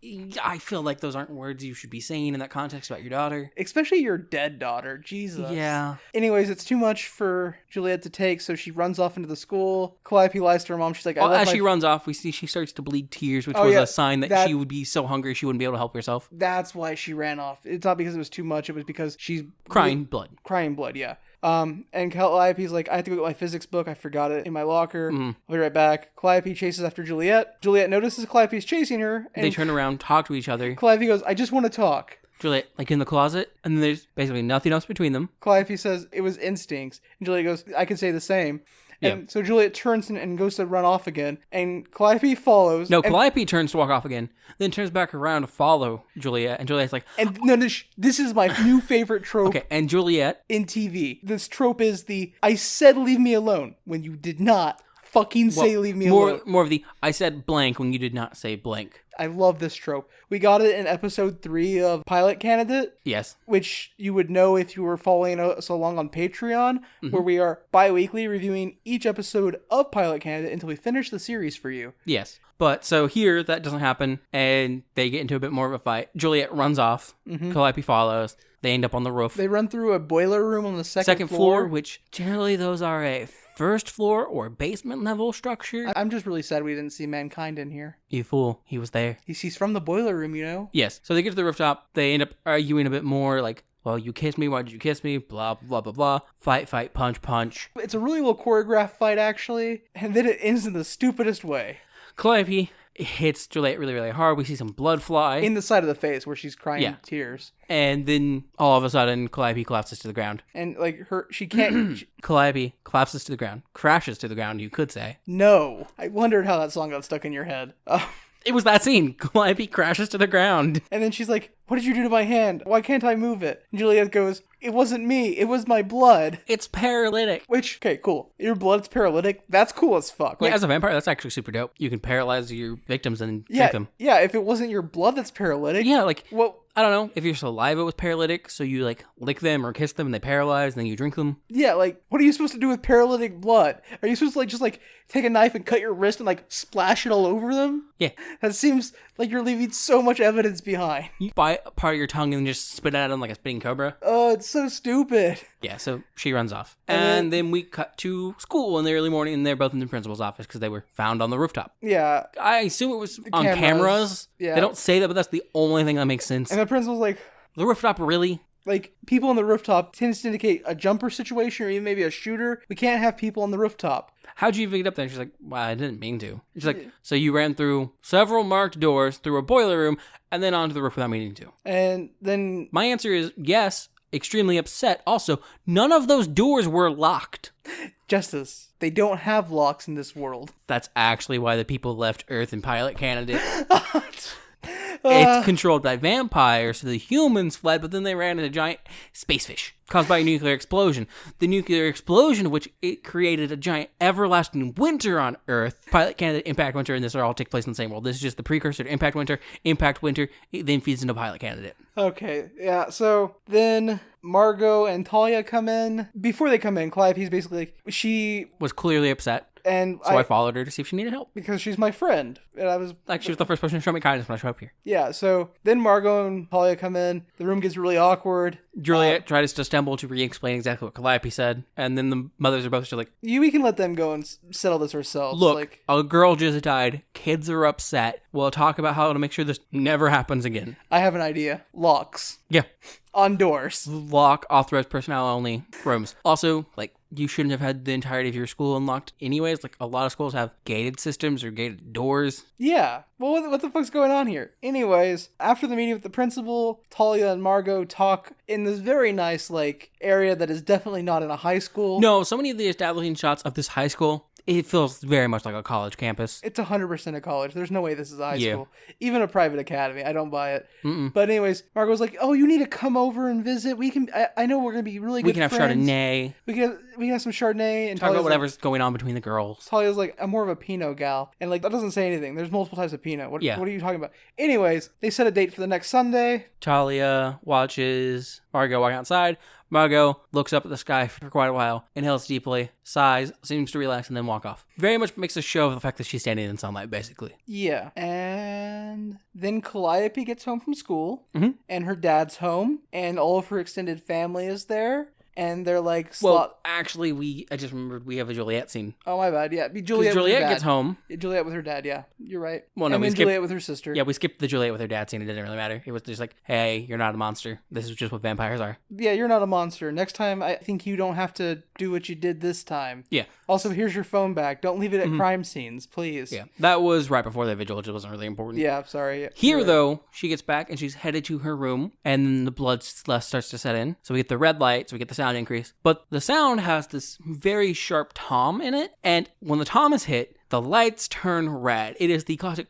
I feel like those aren't words you should be saying in that context about your daughter. Especially your dead daughter. Jesus. Yeah. Anyways, it's too much for Juliet to take, so she runs off into the school. Calliope lies to her mom. She's like, as she runs off, we see she starts to bleed tears, which was a sign that she would be so hungry she wouldn't be able to help herself. That's why she ran off. It's not because it was too much. It was because she's... Crying blood, yeah. And Calliope's like, I have to go get my physics book. I forgot it in my locker. I'll be right back. Calliope chases after Juliet. Juliet notices Calliope's chasing her. And they turn around, talk to each other. Calliope goes, I just want to talk. Juliet, like in the closet, and then there's basically nothing else between them. Calliope says, it was instincts. And Juliet goes, I can say the same. And so Juliet turns and goes to run off again. And Calliope follows. No, Calliope turns to walk off again. Then turns back around to follow Juliet. And Juliet's like... And no, this is my new favorite trope. Okay, and Juliet... In TV. This trope is I said leave me alone when you did not fucking say leave me alone. More of the, I said blank when you did not say blank. I love this trope. We got it in episode 3 of Pilot Candidate. Yes. Which you would know if you were following us along on Patreon, where we are bi-weekly reviewing each episode of Pilot Candidate until we finish the series for you. Yes. But so here, that doesn't happen, and they get into a bit more of a fight. Juliet runs off. Calliope follows. They end up on the roof. They run through a boiler room on the second floor, which generally those are a first floor or basement level structure. I'm just really sad we didn't see Mankind in here. You fool. He was there. He's from the boiler room, you know? Yes. So they get to the rooftop. They end up arguing a bit more, like, well, you kissed me. Why did you kiss me? Blah, blah, blah, blah. Fight, punch, punch. It's a really well choreographed fight, actually. And then it ends in the stupidest way. Calliope hits Juliet really, really hard. We see some blood fly. In the side of the face where she's crying tears. And then all of a sudden, Calliope collapses to the ground. And like she can't... Calliope collapses to the ground. Crashes to the ground, you could say. No. I wondered how that song got stuck in your head. It was that scene. Calliope crashes to the ground. And then she's like, what did you do to my hand? Why can't I move it? And Juliet goes, it wasn't me. It was my blood. It's paralytic. Which, okay, cool. Your blood's paralytic. That's cool as fuck. Like, yeah, as a vampire, that's actually super dope. You can paralyze your victims and drink them. Yeah, if it wasn't your blood that's paralytic. Yeah, like, well, I don't know, if your saliva was paralytic, so you, like, lick them or kiss them and they paralyze, and then you drink them. Yeah, like, what are you supposed to do with paralytic blood? Are you supposed to, like, just, like, take a knife and cut your wrist and, like, splash it all over them? Yeah. That seems like you're leaving so much evidence behind. You bite part of your tongue and just spit at them like a spitting cobra. Oh, it's so stupid. Yeah, so she runs off. And then we cut to school in the early morning, and they're both in the principal's office because they were found on the rooftop. Yeah. I assume it was on cameras. Yeah. They don't say that, but that's the only thing that makes sense. And the principal's like... The rooftop, really? Like, people on the rooftop tends to indicate a jumper situation or even maybe a shooter. We can't have people on the rooftop. How'd you even get up there? And she's like, well, I didn't mean to. She's like, so you ran through several marked doors, through a boiler room, and then onto the roof without meaning to. And then... My answer is yes, extremely upset. Also, none of those doors were locked. Justice. They don't have locks in this world. That's actually why the people left Earth in Pilot Candidate. It's controlled by vampires, so the humans fled, but then they ran into giant space fish caused by a nuclear explosion. The nuclear explosion, which it created a giant everlasting winter on Earth. Pilot Candidate, Impact Winter, and this all take place in the same world. This is just the precursor to Impact Winter. Impact Winter, it then feeds into Pilot Candidate. Okay, yeah, so then Margot and Talia come in. Before they come in, Calliope's basically like, she was clearly upset. And so I followed her to see if she needed help. Because she's my friend. And I was... Like, she was the first person to show me kindness when I showed up here. Yeah, so then Margot and Talia come in. The room gets really awkward. Juliet tries to stumble to re-explain exactly what Calliope said. And then the mothers are both just like... We can let them go and settle this ourselves. Look, a girl just died. Kids are upset. We'll talk about how to make sure this never happens again. I have an idea. Locks. Yeah. On doors. Lock, authorized personnel only rooms. Also, like, you shouldn't have had the entirety of your school unlocked anyways. Like, a lot of schools have gated systems or gated doors. Yeah. Well, what the fuck's going on here? Anyways, after the meeting with the principal, Talia and Margot talk in this very nice, like, area that is definitely not in a high school. No, so many of the establishing shots of this high school, it feels very much like a college campus. It's 100% a college. There's no way this is a high school. Even a private academy. I don't buy it. But anyways, Margot's like, oh, you need to come over and visit. We can. I know we're going to be really good friends. We can have Chardonnay. We can have some Chardonnay. And talk about whatever's going on between the girls. Talia's like, I'm more of a Pinot gal. And like, that doesn't say anything. There's multiple types of Pinot. What are you talking about? Anyways, they set a date for the next Sunday. Talia watches Margot walk outside. Margot looks up at the sky for quite a while, inhales deeply, sighs, seems to relax, and then walk off. Very much makes a show of the fact that she's standing in sunlight, basically. Yeah. And then Calliope gets home from school, and her dad's home, and all of her extended family is there. And they're like... Well, actually, I just remembered we have a Juliet scene. Oh, my bad, yeah. Juliet gets home. Juliet with her dad, yeah. You're right. Well, no, and then Juliet with her sister. Yeah, we skipped the Juliet with her dad scene. It didn't really matter. It was just like, hey, you're not a monster. This is just what vampires are. Yeah, you're not a monster. Next time, I think you don't have to do what you did this time. Yeah. Also, here's your phone back. Don't leave it at crime scenes, please. Yeah, that was right before the vigil, which wasn't really important. Yeah, sorry. Yeah, here, though, she gets back and she's headed to her room, and then the bloodlust starts to set in. So we get the red light, so we get the sound increase. But the sound has this very sharp tom in it, and when the tom is hit, the lights turn red. It is the classic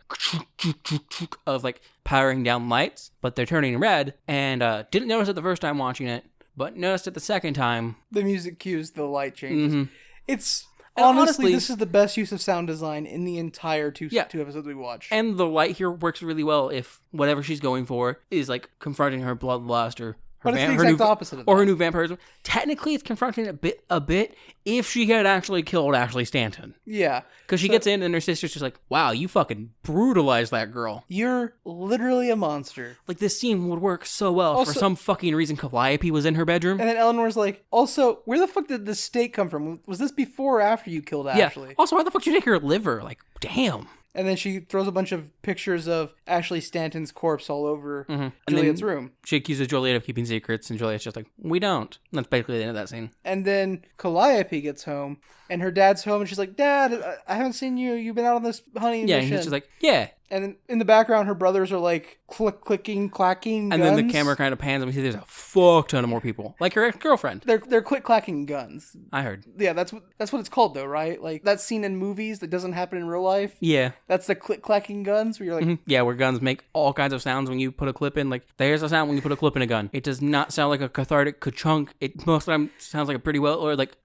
of like powering down lights, but they're turning red, and didn't notice it the first time watching it, but noticed it the second time. The music cues the light changes. And honestly, this is the best use of sound design in the entire two episodes we watched. And the light here works really well if whatever she's going for is like confronting her bloodlust or but it's the exact opposite of that. Or her new vampirism. Technically, it's confronting a bit if she had actually killed Ashley Stanton. Yeah. Because she gets in and her sister's just like, wow, you fucking brutalized that girl. You're literally a monster. Like, this scene would work so well. For some fucking reason, Calliope was in her bedroom. And then Eleanor's like, also, where the fuck did the steak come from? Was this before or after you killed Ashley? Also, why the fuck did you take her liver? Like, damn. And then she throws a bunch of pictures of Ashley Stanton's corpse all over Juliet's room. She accuses Juliet of keeping secrets, and Juliet's just like, we don't. And that's basically the end of that scene. And then Calliope gets home, and her dad's home, and she's like, Dad, I haven't seen you. You've been out on this honeymoon mission. Yeah, and he's just like, yeah. And then in the background, her brothers are like clicking, clacking guns. And then the camera kind of pans and we see there's a fuck ton of more people. Like her ex-girlfriend. They're click-clacking guns. I heard. Yeah, that's what it's called though, right? Like that scene in movies that doesn't happen in real life. Yeah. That's the click-clacking guns where you're like... Yeah, where guns make all kinds of sounds when you put a clip in. Like, there's a sound when you put a clip in a gun. It does not sound like a cathartic ka-chunk. It most of the time sounds like a pretty well, or like...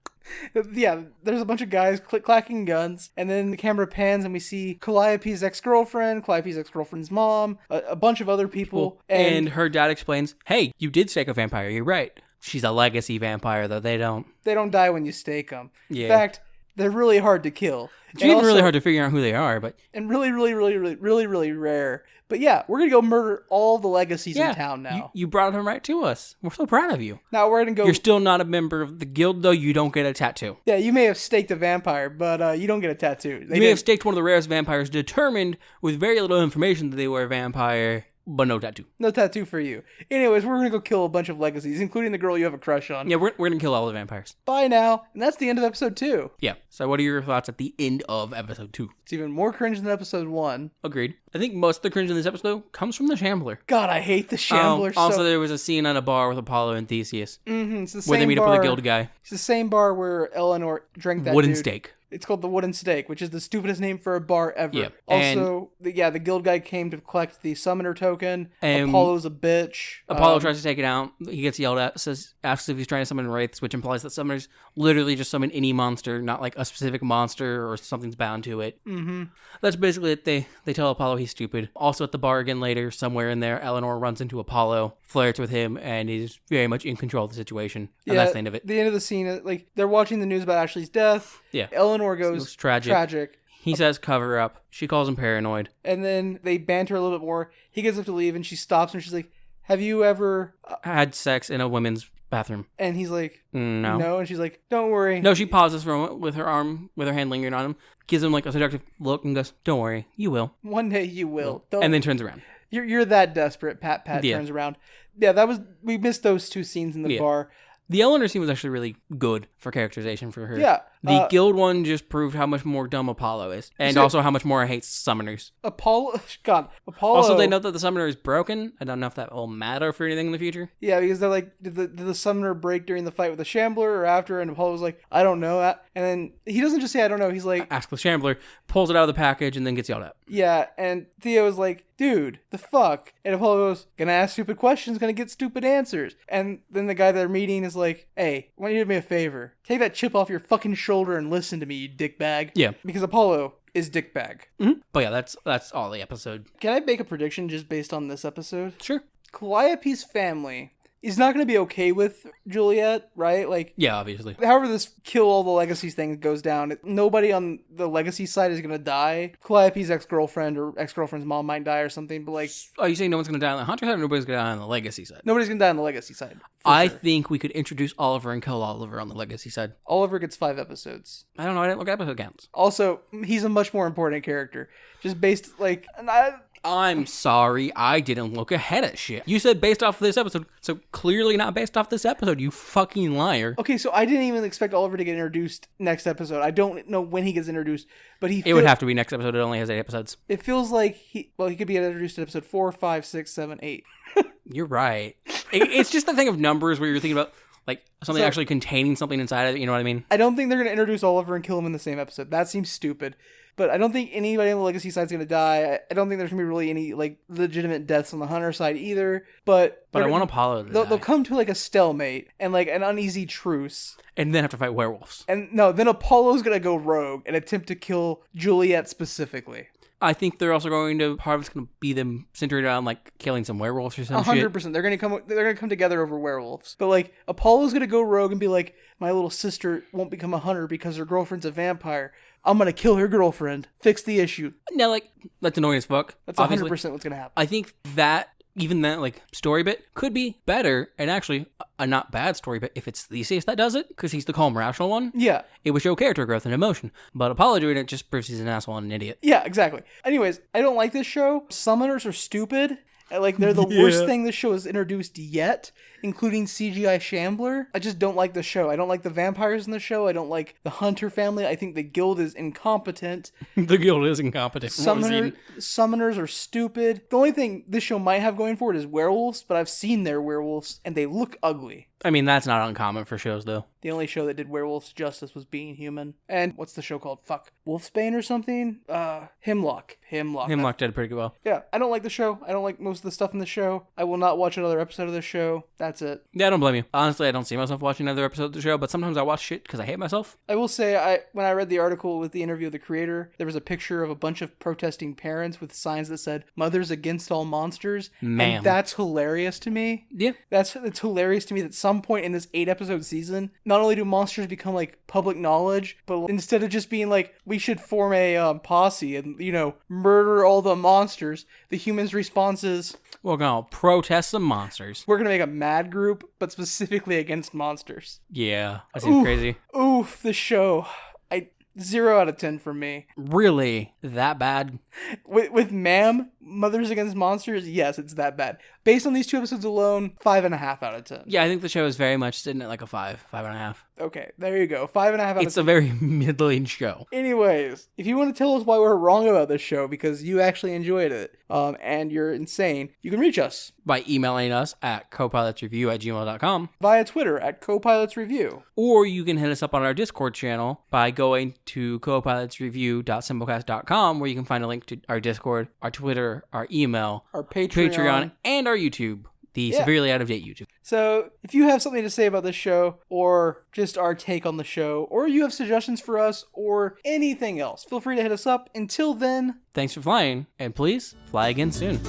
Yeah, there's a bunch of guys click-clacking guns, and then the camera pans and we see Calliope's ex-girlfriend, Calliope's ex-girlfriend's mom, a bunch of other people. And her dad explains, hey, you did stake a vampire, you're right. She's a legacy vampire, though. They don't die when you stake them. Yeah. In fact, they're really hard to kill. It's even really hard to figure out who they are, but... And really, really, really, really, really, really rare. But yeah, we're going to go murder all the legacies in town now. You brought them right to us. We're so proud of you. Now we're going to go... You're still not a member of the guild, though. You don't get a tattoo. Yeah, you may have staked a vampire, but you don't get a tattoo. You may have staked one of the rarest vampires, determined with very little information that they were a vampire... But no tattoo. No tattoo for you. Anyways, we're going to go kill a bunch of legacies, including the girl you have a crush on. Yeah, we're going to kill all the vampires. Bye now. And that's the end of episode 2. Yeah. So what are your thoughts at the end of episode 2? It's even more cringe than episode 1. Agreed. I think most of the cringe in this episode comes from the Shambler. God, I hate the Shambler Also, there was a scene at a bar with Apollo and Theseus. Mm-hmm. It's the same where they meet up with a guild guy. It's the same bar where Eleanor drank that Wooden Steak. It's called the Wooden Stake, which is the stupidest name for a bar ever. Yeah. Also, the guild guy came to collect the summoner token. Apollo's a bitch. Apollo tries to take it out. He gets yelled at, asks if he's trying to summon wraiths, which implies that summoners literally just summon any monster, not like a specific monster or something's bound to it. Mm-hmm. That's basically it. They tell Apollo he's stupid. Also at the bar again later, somewhere in there, Eleanor runs into Apollo, flirts with him, and is very much in control of the situation. And that's the end of it. The end of the scene, like, they're watching the news about Ashley's death. Yeah. Eleanor goes, it's tragic. He says cover up. She calls him paranoid. And then they banter a little bit more. He gets up to leave and she stops and she's like, have you ever... had sex in a women's bathroom? And he's like, no. No. And she's like, don't worry. No, she pauses for a moment with her hand lingering on him, gives him like a seductive look and goes, don't worry, you will. One day you will. And then turns around. You're that desperate. Pat turns around. Yeah, we missed those two scenes in the bar. The Eleanor scene was actually really good for characterization for her. Yeah. The guild one just proved how much more dumb Apollo is. And also how much more I hate summoners. Apollo... Also, they know that the summoner is broken. I don't know if that will matter for anything in the future. Yeah, because they're like, did the summoner break during the fight with the Shambler or after? And Apollo was like, I don't know. And then he doesn't just say, I don't know. He's like... Ask the Shambler, pulls it out of the package, and then gets yelled at. Yeah, and Theo is like, dude, the fuck? And Apollo goes, gonna ask stupid questions, gonna get stupid answers. And then the guy they're meeting is like, hey, I want you to do me a favor. Take that chip off your fucking shoulder and listen to me, you dickbag. Yeah. Because Apollo is dickbag. Mm-hmm. But yeah, that's all the episode. Can I make a prediction just based on this episode? Sure. Calliope's family is not going to be okay with Juliet, right? Like, yeah, obviously. However this kill all the legacies thing goes down, nobody on the legacy side is going to die. Calliope's ex-girlfriend or ex-girlfriend's mom might die or something, but like... Are you saying no one's going to die on the Hunter side or nobody's going to die on the legacy side? Nobody's going to die on the legacy side. I think we could introduce Oliver and kill Oliver on the legacy side. Oliver gets 5 episodes. I don't know. I didn't look at episode counts. Also, he's a much more important character. Just based, like... I'm sorry, I didn't look ahead at shit. You said based off of this episode, so clearly not based off this episode, you fucking liar. Okay, so I didn't even expect Oliver to get introduced next episode. I don't know when he gets introduced, but it would have to be next episode. It only has 8 episodes. It feels like he could be introduced in episode 4, 5, 6, 7, 8. You're right. It's just the thing of numbers where you're thinking about like something actually containing something inside of it, you know what I mean? I don't think they're going to introduce Oliver and kill him in the same episode. That seems stupid. but I don't think anybody on the Legacy side is going to die. I don't think there's going to be really any like legitimate deaths on the Hunter side either. But I want Apollo to they'll come to like a stalemate and like an uneasy truce. And then have to fight werewolves. And no, then Apollo's going to go rogue and attempt to kill Juliet specifically. I think they're also going to, part of it's going to be them centered around like killing some werewolves or some 100%. shit. They're gonna come together over werewolves. But like Apollo's gonna go rogue and be like, my little sister won't become a hunter because her girlfriend's a vampire. I'm gonna kill her girlfriend. Fix the issue. Now, like, that's annoying as fuck. That's 100% what's gonna happen. I think that even that like story bit could be better, and actually a not bad story bit if it's Theseus that does it, because he's the calm, rational one. Yeah. It would show character growth and emotion. But Apollo doing it just proves he's an asshole and an idiot. Yeah, exactly. Anyways, I don't like this show. Summoners are stupid. Like, they're the worst thing this show has introduced yet, including CGI Shambler. I just don't like the show. I don't like the vampires in the show. I don't like the Hunter family. I think the guild is incompetent. The guild is incompetent. Summoners are stupid. The only thing this show might have going for it is werewolves, but I've seen their werewolves, and they look ugly. I mean, that's not uncommon for shows, though. The only show that did werewolves justice was Being Human. And what's the show called? Wolfsbane or something? Hemlock. Hemlock did pretty well. Yeah, I don't like the show. I don't like most of the stuff in the show. I will not watch another episode of the show. That's it. Yeah, I don't blame you. Honestly, I don't see myself watching another episode of the show, but sometimes I watch shit because I hate myself. I will say, when I read the article with the interview of the creator, there was a picture of a bunch of protesting parents with signs that said, "Mothers against all monsters." Man. And that's hilarious to me. Yeah. It's hilarious to me that some point in this 8-episode season, not only do monsters become like public knowledge, but instead of just being like, we should form a posse and, murder all the monsters, the humans' response is, we're gonna protest some monsters. We're gonna make a mad group, but specifically against monsters. Yeah, that seems crazy. Oof, the show. 0 out of 10 from me. Really? That bad? With Ma'am, Mothers Against Monsters, yes, it's that bad. Based on these 2 episodes alone, 5.5 out of 10. Yeah, I think the show is very much sitting at like a 5.5. Okay, there you go. 5.5 out of 10. It's a very middling show. Anyways, if you want to tell us why we're wrong about this show because you actually enjoyed it, and you're insane, you can reach us by emailing us at copilotsreview@gmail.com, via Twitter at copilotsreview, or you can hit us up on our Discord channel by going to copilotsreview.simplecast.com, where you can find a link to our Discord, our Twitter, our email, our Patreon, and our YouTube. The severely out-of-date YouTube. So, if you have something to say about this show, or just our take on the show, or you have suggestions for us, or anything else, feel free to hit us up. Until then, thanks for flying, and please fly again soon.